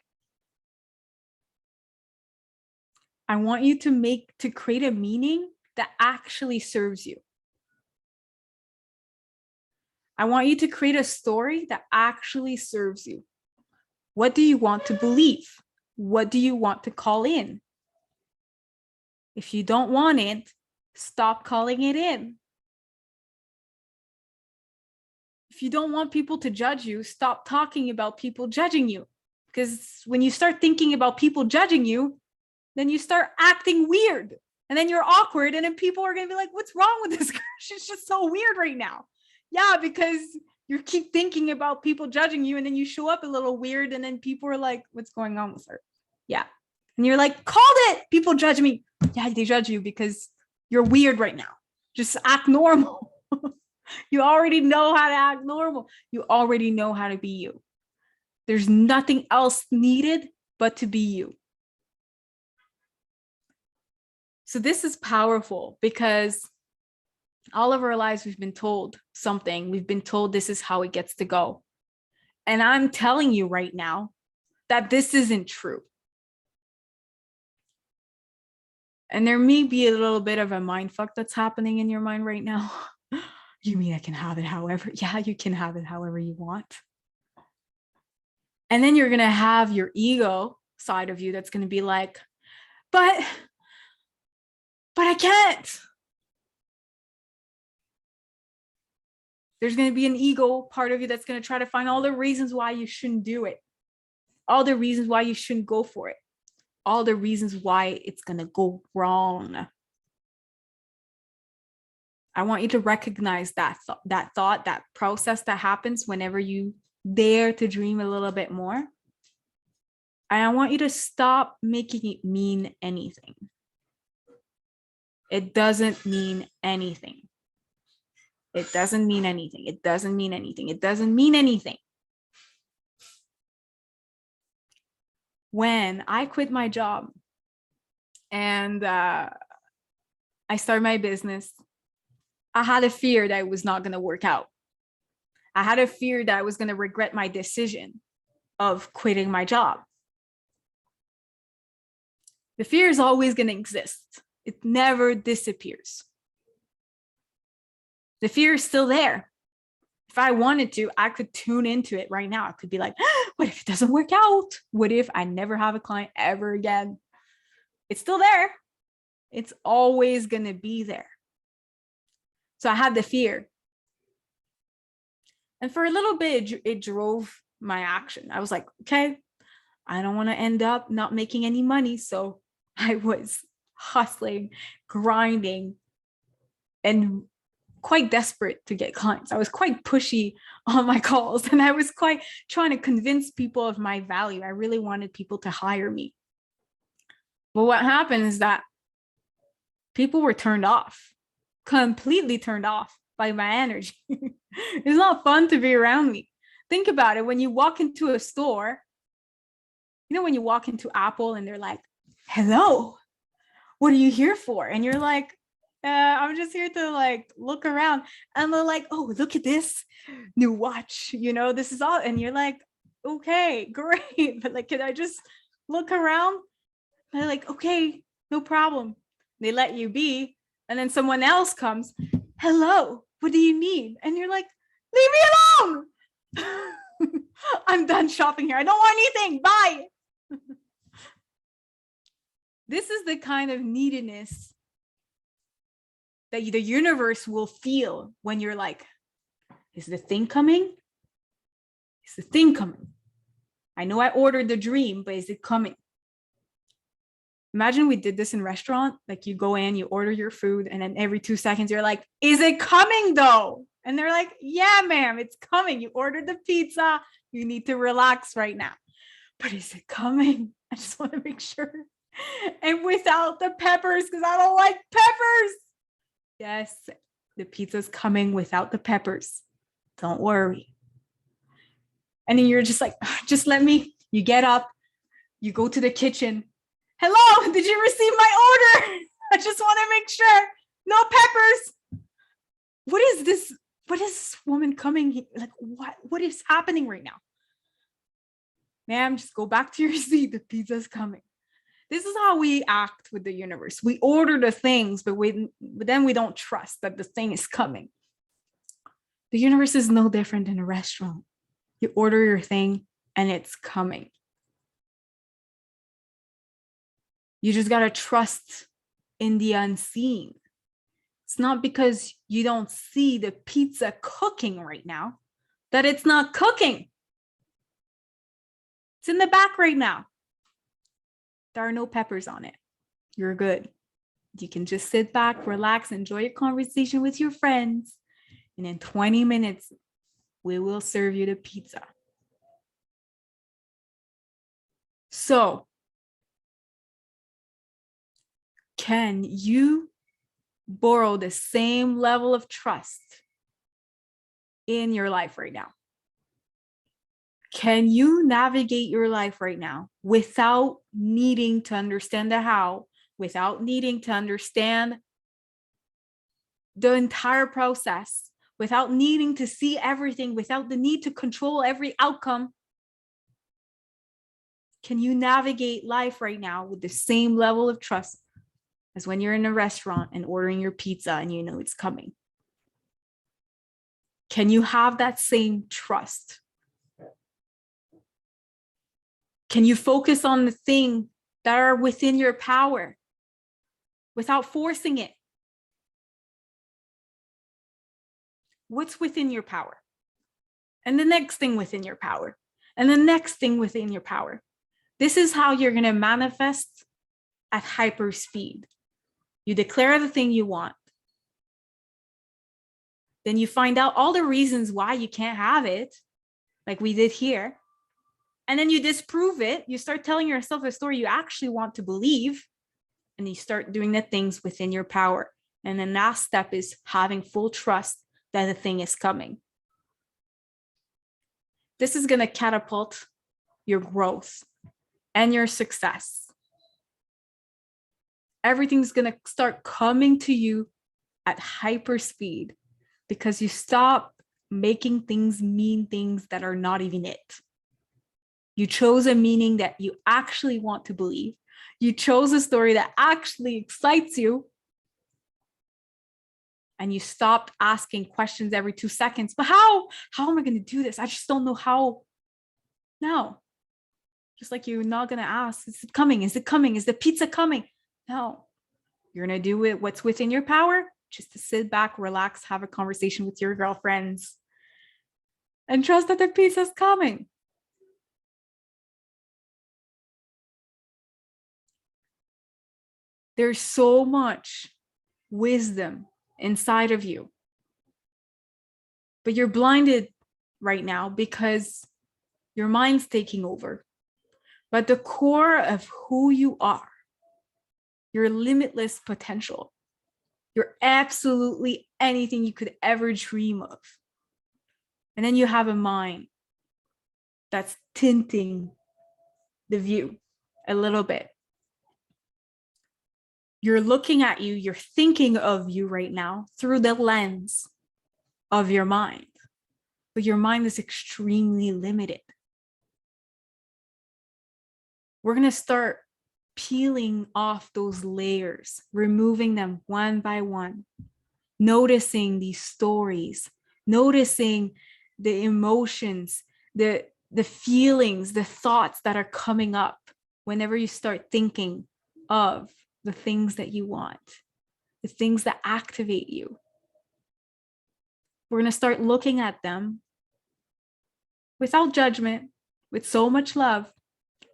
I want you to create a meaning that actually serves you. I want you to create a story that actually serves you. What do you want to believe? What do you want to call in? If you don't want it, stop calling it in. If you don't want people to judge you, stop talking about people judging you. Because when you start thinking about people judging you, then you start acting weird. And then you're awkward. And then people are going to be like, what's wrong with this girl? She's just so weird right now. Yeah, because you keep thinking about people judging you and then you show up a little weird and then people are like, what's going on with her? Yeah. And you're like, called it. People judge me. Yeah, they judge you because you're weird right now. Just act normal. You already know how to act normal. You already know how to be you. There's nothing else needed but to be you. So this is powerful because all of our lives, we've been told something. We've been told this is how it gets to go. And I'm telling you right now that this isn't true. And there may be a little bit of a mind fuck that's happening in your mind right now. You mean I can have it however? Yeah, you can have it however you want. And then you're going to have your ego side of you that's going to be like, but I can't. There's going to be an ego part of you that's going to try to find all the reasons why you shouldn't do it. All the reasons why you shouldn't go for it. All the reasons why it's going to go wrong. I want you to recognize that thought, that process that happens whenever you dare to dream a little bit more. And I want you to stop making it mean anything. It doesn't mean anything. It doesn't mean anything. It doesn't mean anything. It doesn't mean anything. When I quit my job and I started my business, I had a fear that it was not going to work out. I had a fear that I was going to regret my decision of quitting my job. The fear is always going to exist. It never disappears. The fear is still there. If I wanted to, I could tune into it right now. I could be like, what if it doesn't work out? What if I never have a client ever again? It's still there. It's always going to be there. So I had the fear. And for a little bit, it drove my action. I was like, okay, I don't want to end up not making any money. So I was hustling, grinding, and quite desperate to get clients. I was quite pushy on my calls, and I was quite trying to convince people of my value. I really wanted people to hire me. But what happened is that people were turned off, completely turned off by my energy. It's not fun to be around me. Think about it. When you walk into a store, you know, when you walk into Apple and they're like, hello, what are you here for? And you're like, I'm just here to like look around. And they're like, oh, look at this new watch. You know, this is all. And you're like, okay, great. But like, can I just look around? And they're like, okay, no problem. They let you be. And then someone else comes, hello, what do you need? And you're like, leave me alone. I'm done shopping here. I don't want anything. Bye. This is the kind of neediness that the universe will feel when you're like, is the thing coming? Is the thing coming? I know I ordered the dream, but is it coming? Imagine we did this in restaurant. Like you go in, you order your food, and then every 2 seconds you're like, is it coming though? And they're like, yeah, ma'am, it's coming. You ordered the pizza. You need to relax right now. But is it coming? I just want to make sure. And without the peppers, because I don't like peppers. Yes, the pizza's coming without the peppers. Don't worry. And then you're just like, just let me. You get up, you go to the kitchen. Hello, did you receive my order? I just want to make sure. No peppers. What is this? What is this woman coming here? Like, what is happening right now? Ma'am, just go back to your seat. The pizza's coming. This is how we act with the universe. We order the things, but then we don't trust that the thing is coming. The universe is no different than a restaurant. You order your thing and it's coming. You just got to trust in the unseen. It's not because you don't see the pizza cooking right now that it's not cooking. It's in the back right now. There are no peppers on it. You're good. You can just sit back, relax, enjoy a conversation with your friends. And in 20 minutes, we will serve you the pizza. So, can you borrow the same level of trust in your life right now? Can you navigate your life right now without needing to understand the how, without needing to understand the entire process, without needing to see everything, without the need to control every outcome? Can you navigate life right now with the same level of trust as when you're in a restaurant and ordering your pizza and you know it's coming? Can you have that same trust? Can you focus on the things that are within your power without forcing it? What's within your power? And the next thing within your power. And the next thing within your power. This is how you're going to manifest at hyper speed. You declare the thing you want. Then you find out all the reasons why you can't have it, like we did here. And then you disprove it. You start telling yourself a story you actually want to believe. And you start doing the things within your power. And the last step is having full trust that the thing is coming. This is going to catapult your growth and your success. Everything's going to start coming to you at hyper speed because you stop making things mean things that are not even it. You chose a meaning that you actually want to believe. You chose a story that actually excites you. And you stopped asking questions every 2 seconds. But how am I going to do this? I just don't know how. No. Just like you're not going to ask, is it coming? Is it coming? Is the pizza coming? No. You're going to do it what's within your power, just to sit back, relax, have a conversation with your girlfriends, and trust that the pizza's coming. There's so much wisdom inside of you, but you're blinded right now because your mind's taking over. But the core of who you are, your limitless potential, you're absolutely anything you could ever dream of. And then you have a mind that's tinting the view a little bit. You're looking at you, you're thinking of you right now through the lens of your mind, but your mind is extremely limited. We're going to start peeling off those layers, removing them one by one, noticing these stories, noticing the emotions, the feelings, the thoughts that are coming up whenever you start thinking of the things that you want, the things that activate you. We're going to start looking at them without judgment, with so much love,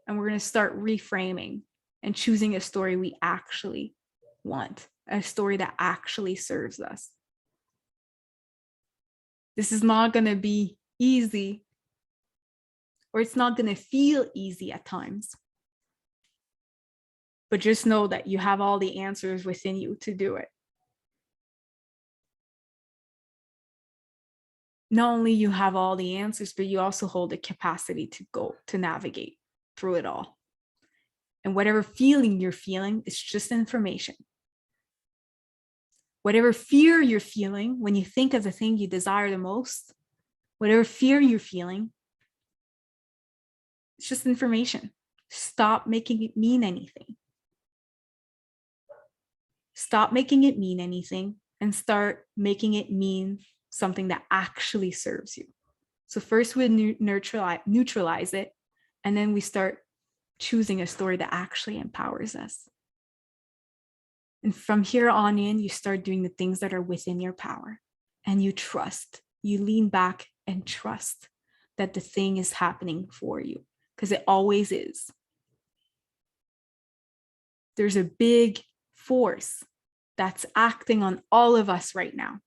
and we're going to start reframing and choosing a story we actually want, a story that actually serves us. This is not going to be easy, or it's not going to feel easy at times. But just know that you have all the answers within you to do it. Not only you have all the answers, but you also hold the capacity to navigate through it all. And whatever feeling you're feeling, it's just information. Whatever fear you're feeling when you think of the thing you desire the most, whatever fear you're feeling, it's just information. Stop making it mean anything. Stop making it mean anything and start making it mean something that actually serves you. So first we neutralize it, and then we start choosing a story that actually empowers us. And from here on in, you start doing the things that are within your power, and you trust. You lean back and trust that the thing is happening for you, because it always is. There's a big force that's acting on all of us right now.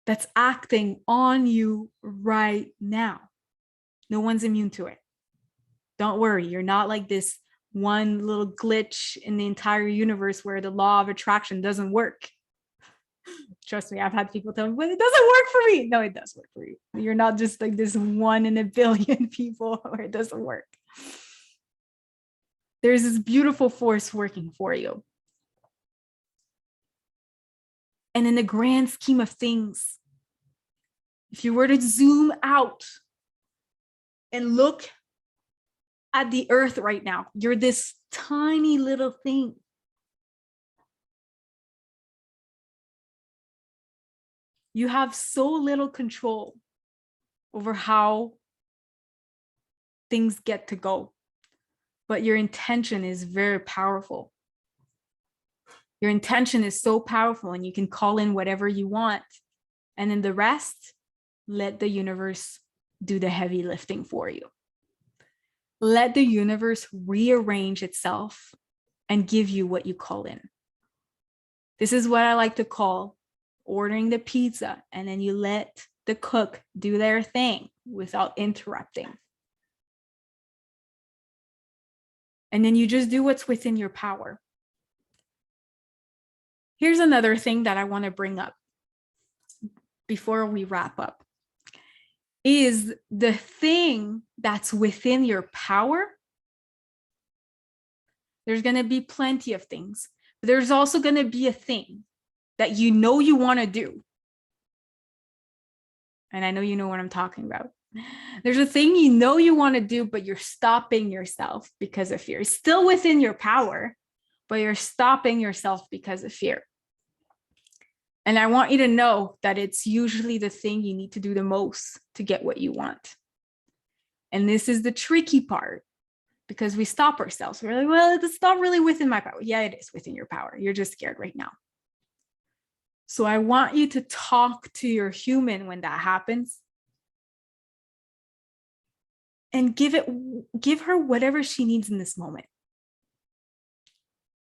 That's acting on you right now. No one's immune to it. Don't worry, you're not like this one little glitch in the entire universe where the law of attraction doesn't work. Trust me, I've had people tell me, well, it doesn't work for me. No, it does work for you. You're not just like this 1 in a billion people where it doesn't work. There's this beautiful force working for you. And in the grand scheme of things, if you were to zoom out and look at the earth right now, you're this tiny little thing. You have so little control over how things get to go, but your intention is very powerful. Your intention is so powerful, and you can call in whatever you want. And then the rest, let the universe do the heavy lifting for you. Let the universe rearrange itself and give you what you call in. This is what I like to call ordering the pizza, and then you let the cook do their thing without interrupting. And then you just do what's within your power. Here's another thing that I want to bring up before we wrap up, is the thing that's within your power. There's going to be plenty of things, There's also going to be a thing that you know you want to do. And I know you know what I'm talking about. There's a thing you know you want to do, but you're stopping yourself because of fear. It's still within your power, but you're stopping yourself because of fear. And I want you to know that it's usually the thing you need to do the most to get what you want. And this is the tricky part, because we stop ourselves. We're like, well, it's not really within my power. Yeah, it is within your power. You're just scared right now. So I want you to talk to your human when that happens and give her whatever she needs in this moment.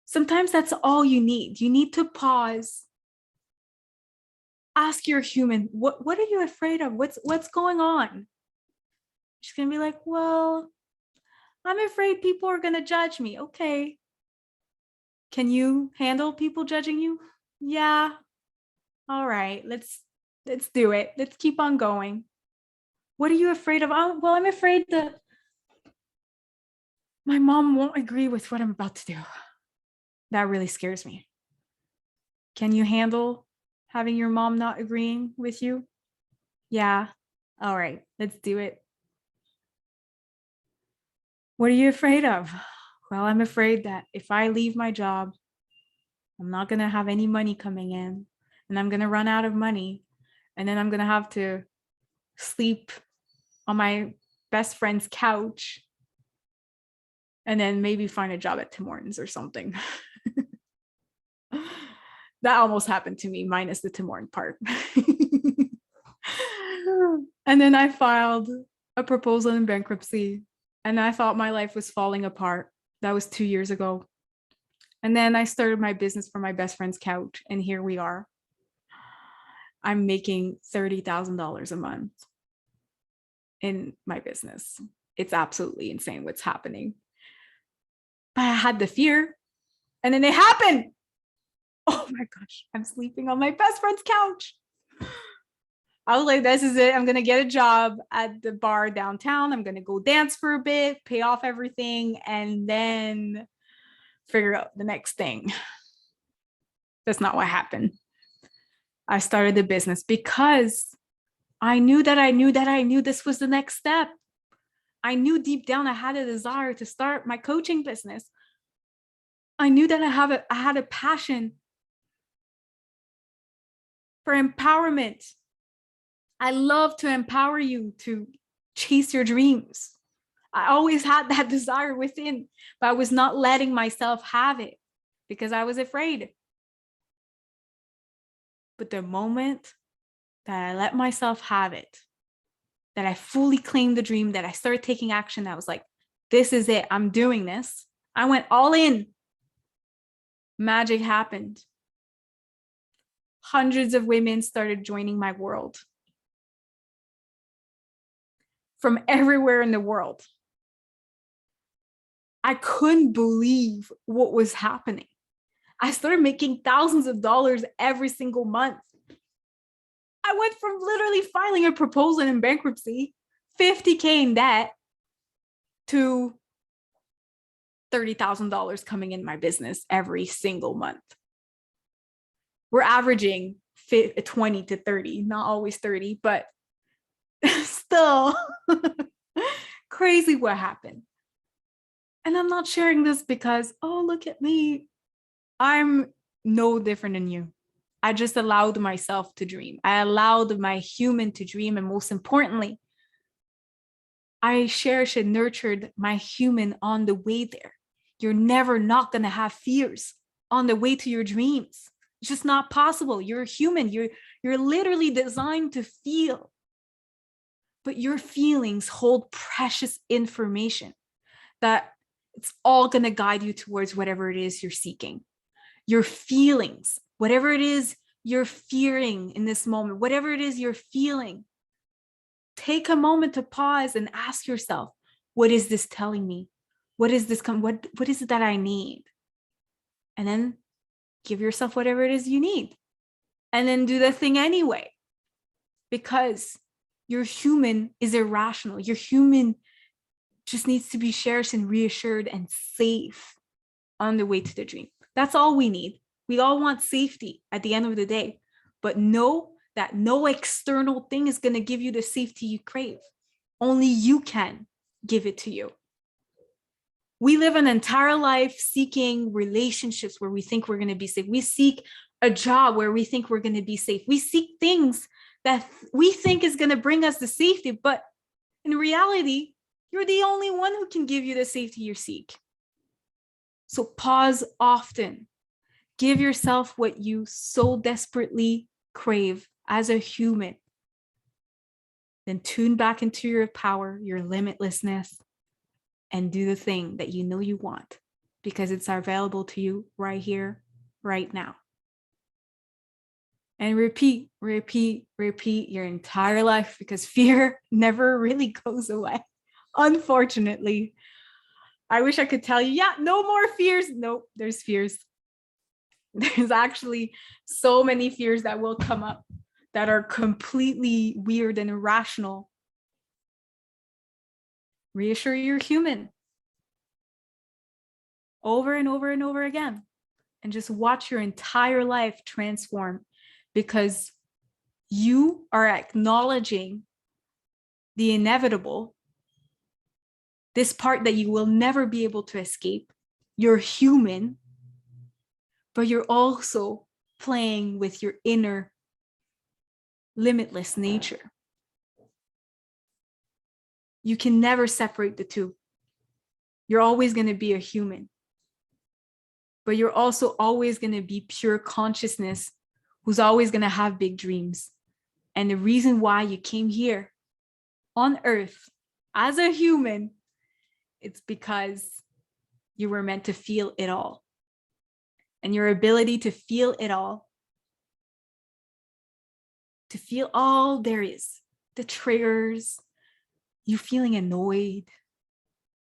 Sometimes that's all you need. You need to pause. Ask your human, what are you afraid of? What's going on? She's going to be like, well, I'm afraid people are going to judge me. Okay. Can you handle people judging you? Yeah. All right, let's do it. Let's keep on going. What are you afraid of? Oh, well, I'm afraid that my mom won't agree with what I'm about to do. That really scares me. Can you handle having your mom not agreeing with you? Yeah. All right, let's do it. What are you afraid of? Well, I'm afraid that if I leave my job, I'm not going to have any money coming in, and I'm going to run out of money, and then I'm going to have to sleep on my best friend's couch, and then maybe find a job at Tim Hortons or something. That almost happened to me, minus the Tim Hortons part. And then I filed a proposal in bankruptcy, and I thought my life was falling apart. That was 2 years ago. And then I started my business from my best friend's couch, and here we are. I'm making $30,000 a month in my business. It's absolutely insane what's happening. But I had the fear, and then it happened. Oh my gosh, I'm sleeping on my best friend's couch. I was like, this is it. I'm going to get a job at the bar downtown. I'm going to go dance for a bit, pay off everything, and then figure out the next thing. That's not what happened. I started the business because I knew this was the next step. I knew deep down I had a desire to start my coaching business. I knew that I had a passion for empowerment. I love to empower you to chase your dreams. I always had that desire within, but I was not letting myself have it because I was afraid. But the moment that I let myself have it, that I fully claimed the dream, that I started taking action, I was like, this is it. I'm doing this. I went all in. Magic happened. Hundreds of women started joining my world from everywhere in the world. I couldn't believe what was happening. I started making thousands of dollars every single month. I went from literally filing a proposal in bankruptcy, $50K in debt, to $30,000 coming in my business every single month. We're averaging 20 to 30, not always 30, but still crazy what happened. And I'm not sharing this because, oh, look at me. I'm no different than you. I just allowed myself to dream. I allowed my human to dream. And most importantly, I cherished and nurtured my human on the way there. You're never not going to have fears on the way to your dreams. It's just not possible. You're a human. You're literally designed to feel. But your feelings hold precious information that it's all going to guide you towards whatever it is you're seeking. Your feelings, whatever it is you're fearing in this moment, whatever it is you're feeling, take a moment to pause and ask yourself, what is this telling me? What is this? What is it that I need? And then give yourself whatever it is you need. And then do the thing anyway. Because your human is irrational. Your human just needs to be cherished and reassured and safe on the way to the dream. That's all we need. We all want safety at the end of the day, but know that no external thing is going to give you the safety you crave. Only you can give it to you. We live an entire life seeking relationships where we think we're going to be safe. We seek a job where we think we're going to be safe. We seek things that we think is going to bring us the safety, but in reality, you're the only one who can give you the safety you seek. So pause often. Give yourself what you so desperately crave as a human. Then tune back into your power, your limitlessness, and do the thing that you know you want, because it's available to you right here, right now. And repeat, repeat, repeat your entire life, because fear never really goes away. Unfortunately, I wish I could tell you, yeah, no more fears. Nope, there's fears. There's actually so many fears that will come up that are completely weird and irrational. Reassure you're human. Over and over and over again. And just watch your entire life transform, because you are acknowledging the inevitable, this part that you will never be able to escape. You're human, but you're also playing with your inner limitless nature. You can never separate the two. You're always going to be a human, but you're also always going to be pure consciousness who's always going to have big dreams. And the reason why you came here on Earth as a human, it's because you were meant to feel it all. And your ability to feel it all, to feel all there is, the triggers, you feeling annoyed,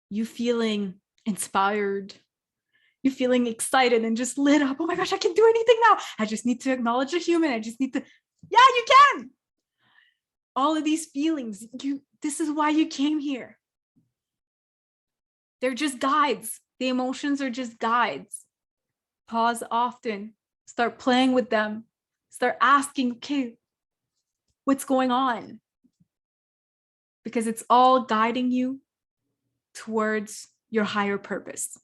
you feeling inspired, you feeling excited and just lit up. Oh my gosh, I can do anything now. I just need to acknowledge a human. I just need to, yeah, you can. All of these feelings, this is why you came here. They're just guides. The emotions are just guides. Pause often, start playing with them, start asking, okay, what's going on? Because it's all guiding you towards your higher purpose.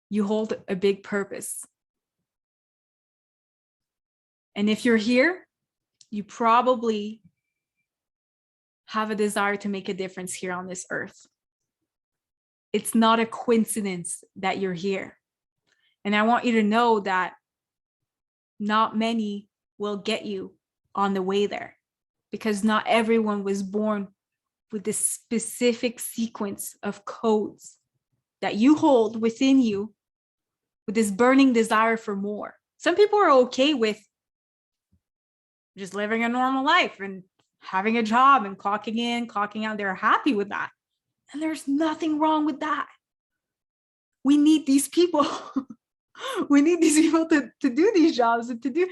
You hold a big purpose. And if you're here, you probably have a desire to make a difference here on this earth. It's not a coincidence that you're here. And I want you to know that not many will get you on the way there, because not everyone was born with this specific sequence of codes that you hold within you, with this burning desire for more. Some people are okay with just living a normal life and having a job and clocking in, clocking out. They're happy with that. And there's nothing wrong with that. We need these people. We need these people to do these jobs and to do.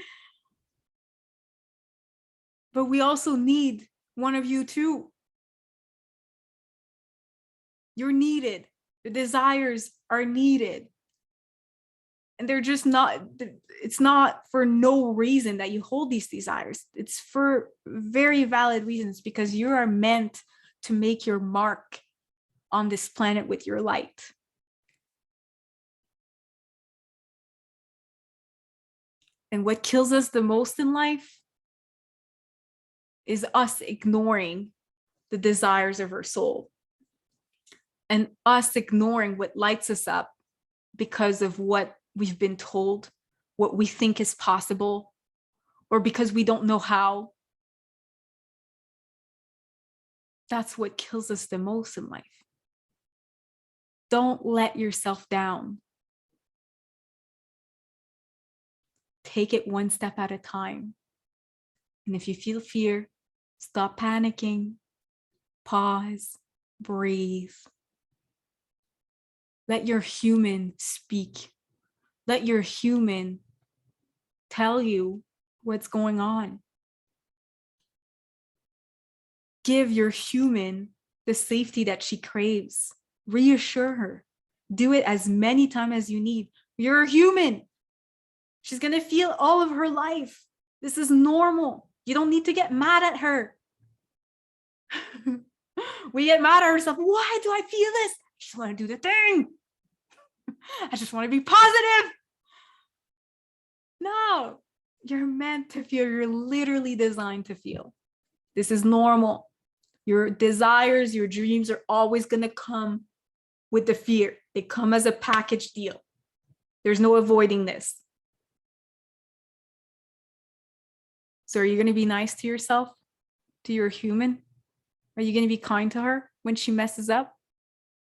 But we also need one of you too. You're needed. The desires are needed. And they're just not, it's not for no reason that you hold these desires. It's for very valid reasons, because you are meant to make your mark on this planet with your light. And what kills us the most in life is us ignoring the desires of our soul, and us ignoring what lights us up because of what we've been told, what we think is possible, or because we don't know how. That's what kills us the most in life. Don't let yourself down. Take it one step at a time. And if you feel fear, stop panicking, pause, breathe. Let your human speak. Let your human tell you what's going on. Give your human the safety that she craves. Reassure her. Do it as many times as you need. You're a human. She's going to feel all of her life. This is normal. You don't need to get mad at her. We get mad at ourselves. Why do I feel this? I just want to do the thing. I just want to be positive. No, you're meant to feel. You're literally designed to feel. This is normal. Your desires, your dreams are always going to come with the fear. They come as a package deal. There's no avoiding this. So are you going to be nice to yourself, to your human? Are you going to be kind to her when she messes up?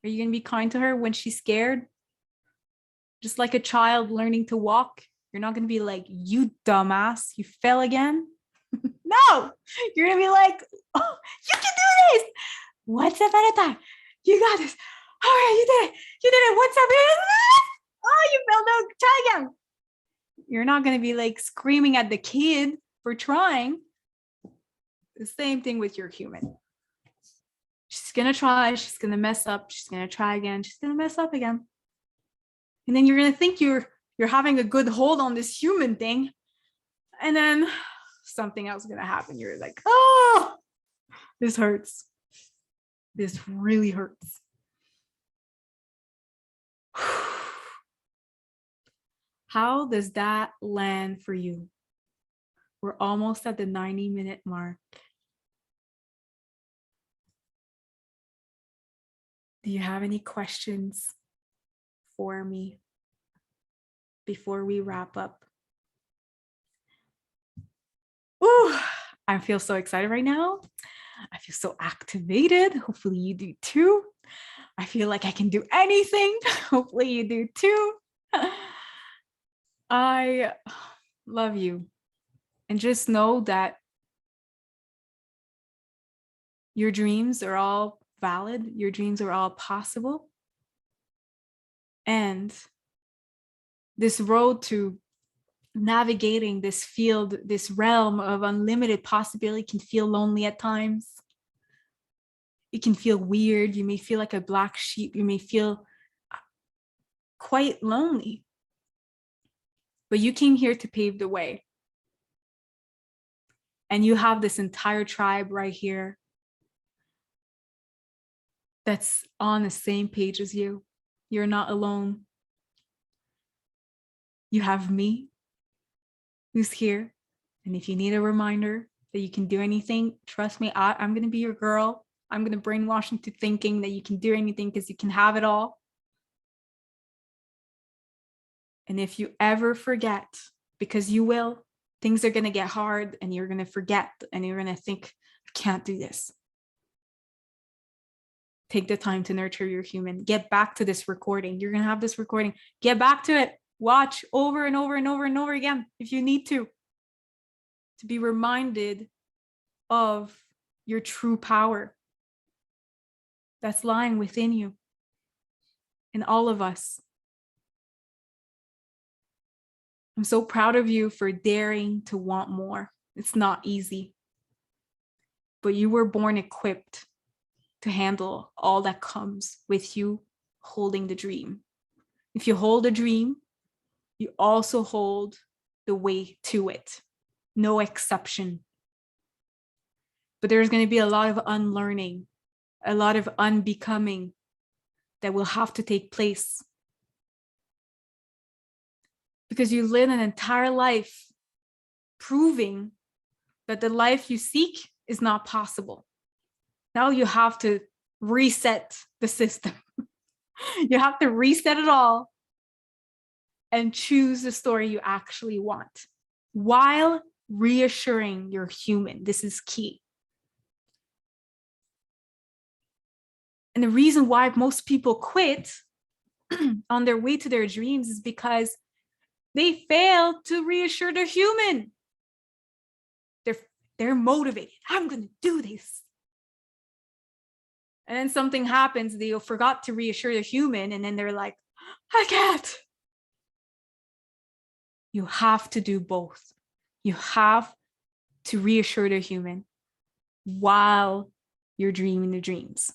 Are you going to be kind to her when she's scared? Just like a child learning to walk, you're not going to be like, you dumbass, you fell again. No, you're going to be like, oh, you can do this. One step at a time. You got this. All right, you did it. You did it. One step at a time. Oh, you fell down. Try again. You're not going to be like screaming at the kid for trying. The same thing with your human. She's going to try. She's going to mess up. She's going to try again. She's going to mess up again. And then you're going to think you're having a good hold on this human thing. And then something else is going to happen. You're like, oh, this hurts. This really hurts. How does that land for you? We're almost at the 90-minute mark. Do you have any questions for me before we wrap up? Ooh, I feel so excited right now. I feel so activated. Hopefully you do too. I feel like I can do anything. Hopefully you do too. I love you. And just know that your dreams are all valid. Your dreams are all possible. And this road to navigating this field, this realm of unlimited possibility can feel lonely at times. It can feel weird. You may feel like a black sheep. You may feel quite lonely. But you came here to pave the way. And you have this entire tribe right here that's on the same page as you. You're not alone. You have me, who's here. And if you need a reminder that you can do anything, trust me, I'm going to be your girl. I'm going to brainwash into thinking that you can do anything because you can have it all. And if you ever forget, because you will, things are going to get hard and you're going to forget and you're going to think, I can't do this. Take the time to nurture your human. Get back to this recording. You're going to have this recording. Get back to it. Watch over and over and over and over again if you need to be reminded of your true power that's lying within you, in all of us. I'm so proud of you for daring to want more. It's not easy, but you were born equipped to handle all that comes with you holding the dream. If you hold a dream, you also hold the way to it. No exception. But there's going to be a lot of unlearning, a lot of unbecoming that will have to take place. Because you live an entire life proving that the life you seek is not possible. Now you have to reset the system. You have to reset it all and choose the story you actually want while reassuring your human. This is key. And the reason why most people quit on their way to their dreams is because they fail to reassure their human. They're motivated. I'm going to do this. And then something happens. They forgot to reassure the human. And then they're like, I can't. You have to do both. You have to reassure the human while you're dreaming the dreams.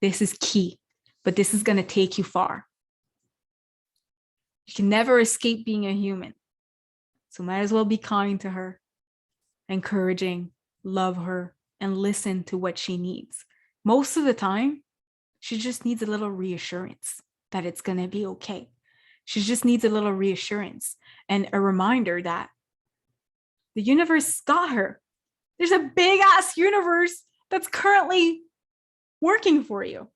This is key. but this is going to take you far. You can never escape being a human. So might as well be kind to her, encouraging, love her, and listen to what she needs. Most of the time, she just needs a little reassurance that it's going to be okay. She just needs a little reassurance and a reminder that the universe got her. There's a big ass universe that's currently working for you.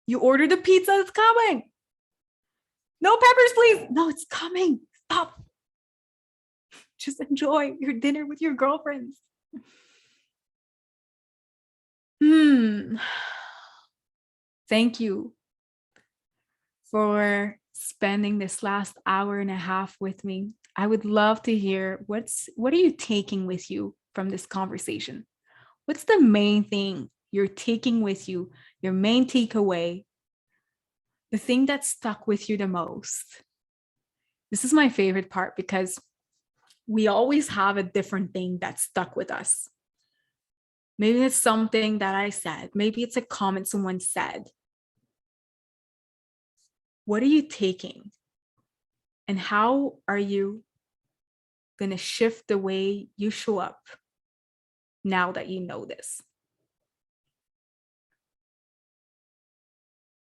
You ordered the pizza, it's coming. No peppers, please. No, it's coming. Stop. Just enjoy your dinner with your girlfriends. Thank you for spending this last hour and a half with me. I would love to hear what are you taking with you from this conversation? What's the main thing you're taking with you, your main takeaway, the thing that stuck with you the most? This is my favorite part because we always have a different thing that stuck with us. Maybe it's something that I said. Maybe it's a comment someone said. What are you taking? And how are you going to shift the way you show up now that you know this?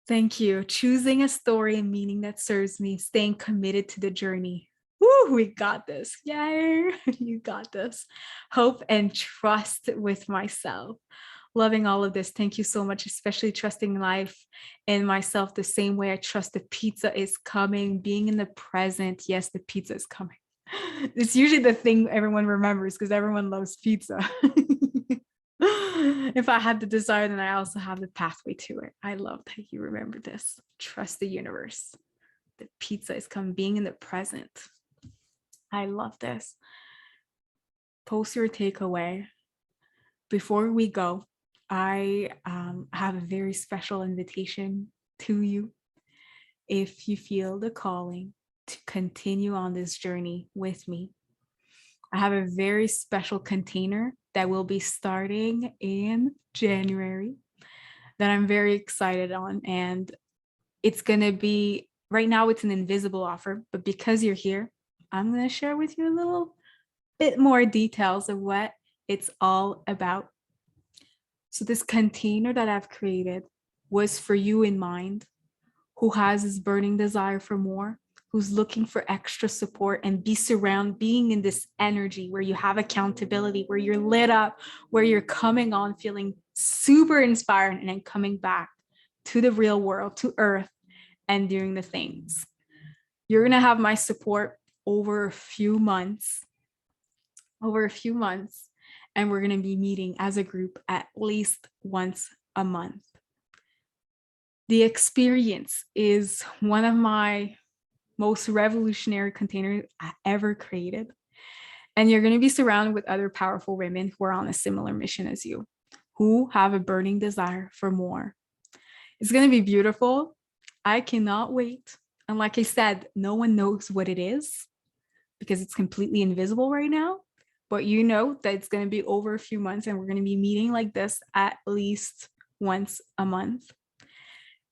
Thank you. Choosing a story and meaning that serves me, staying committed to the journey. Woo, we got this. Yay, you got this. Hope and trust with myself. Loving all of this. Thank you so much, especially trusting life and myself the same way I trust the pizza is coming, being in the present. Yes, the pizza is coming. It's usually the thing everyone remembers because everyone loves pizza. If I had the desire, then I also have the pathway to it. I love that you remember this. Trust the universe. The pizza is coming, being in the present. I love this. Post your takeaway. Before we go, I have a very special invitation to you. If you feel the calling to continue on this journey with me, I have a very special container that will be starting in January that I'm very excited on. And it's going to be, right now it's an invisible offer, but because you're here, I'm going to share with you a little bit more details of what it's all about. So this container that I've created was for you in mind, who has this burning desire for more, who's looking for extra support and being in this energy where you have accountability, where you're lit up, where you're coming on feeling super inspired and then coming back to the real world, to earth, and doing the things. You're going to have my support over a few months, and we're going to be meeting as a group at least once a month. The experience is one of my most revolutionary containers I ever created. And you're going to be surrounded with other powerful women who are on a similar mission as you, who have a burning desire for more. It's going to be beautiful. I cannot wait. And like I said, no one knows what it is because it's completely invisible right now. But you know that it's going to be over a few months and we're going to be meeting like this at least once a month.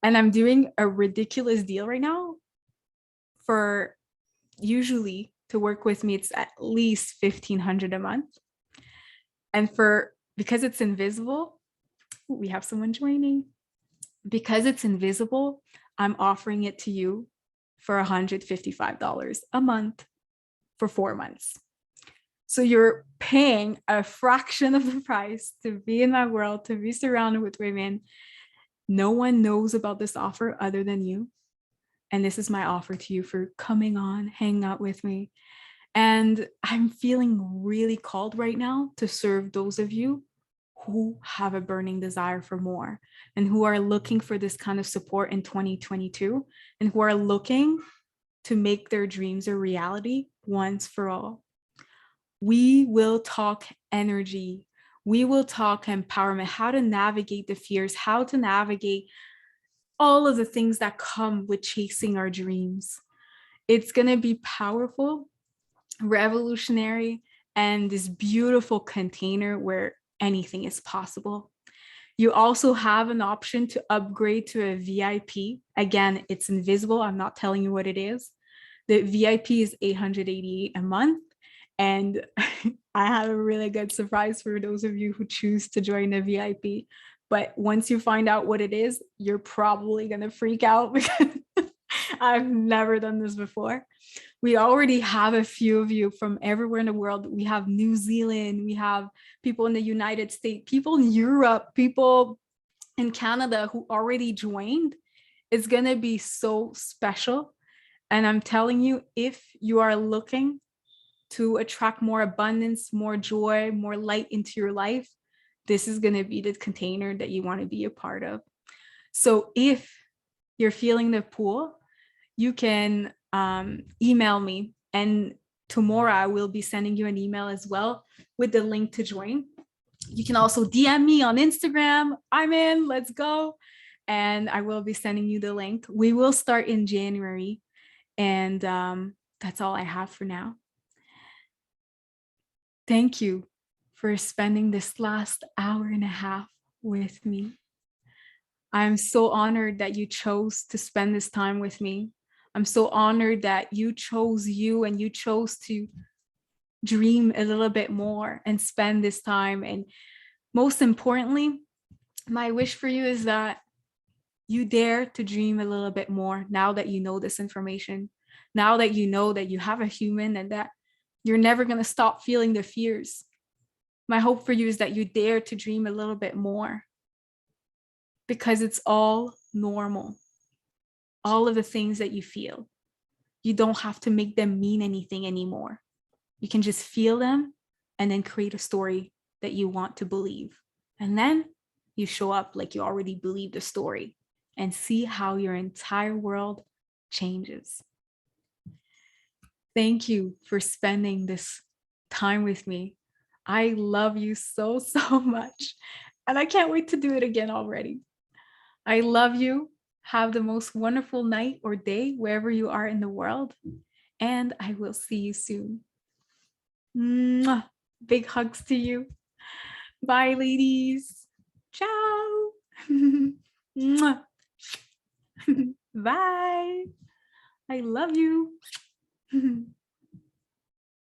And I'm doing a ridiculous deal right now. For usually to work with me, it's at least $1,500 a month. And because it's invisible, we have someone joining. Because it's invisible, I'm offering it to you for $155 a month for 4 months. So you're paying a fraction of the price to be in my world, to be surrounded with women. No one knows about this offer other than you. And this is my offer to you for coming on, hanging out with me. And I'm feeling really called right now to serve those of you who have a burning desire for more and who are looking for this kind of support in 2022 and who are looking to make their dreams a reality once for all. We will talk energy. We will talk empowerment, how to navigate the fears, how to navigate all of the things that come with chasing our dreams. It's going to be powerful, revolutionary, and this beautiful container where anything is possible. You also have an option to upgrade to a VIP. Again, it's invisible. I'm not telling you what it is. The VIP is $888 a month. And I have a really good surprise for those of you who choose to join the VIP. But once you find out what it is, you're probably going to freak out because I've never done this before. We already have a few of you from everywhere in the world. We have New Zealand, we have people in the United States, people in Europe, people in Canada who already joined. It's going to be so special. And I'm telling you, if you are looking to attract more abundance, more joy, more light into your life, this is going to be the container that you want to be a part of. So if you're feeling the pull, you can email me, and tomorrow I will be sending you an email as well with the link to join. You can also DM me on Instagram. I'm in, let's go. And I will be sending you the link. We will start in January. And that's all I have for now. Thank you for spending this last hour and a half with me. I'm so honored that you chose to spend this time with me. I'm so honored that you chose you and you chose to dream a little bit more and spend this time. And most importantly, my wish for you is that you dare to dream a little bit more now that you know this information, now that you know that you have a human and that you're never going to stop feeling the fears. My hope for you is that you dare to dream a little bit more, because it's all normal. All of the things that you feel, you don't have to make them mean anything anymore. You can just feel them and then create a story that you want to believe. And then you show up like you already believe the story and see how your entire world changes. Thank you for spending this time with me. I love you so, so much. And I can't wait to do it again already. I love you. Have the most wonderful night or day wherever you are in the world. And I will see you soon. Mwah. Big hugs to you. Bye, ladies. Ciao. Mwah. Bye. I love you.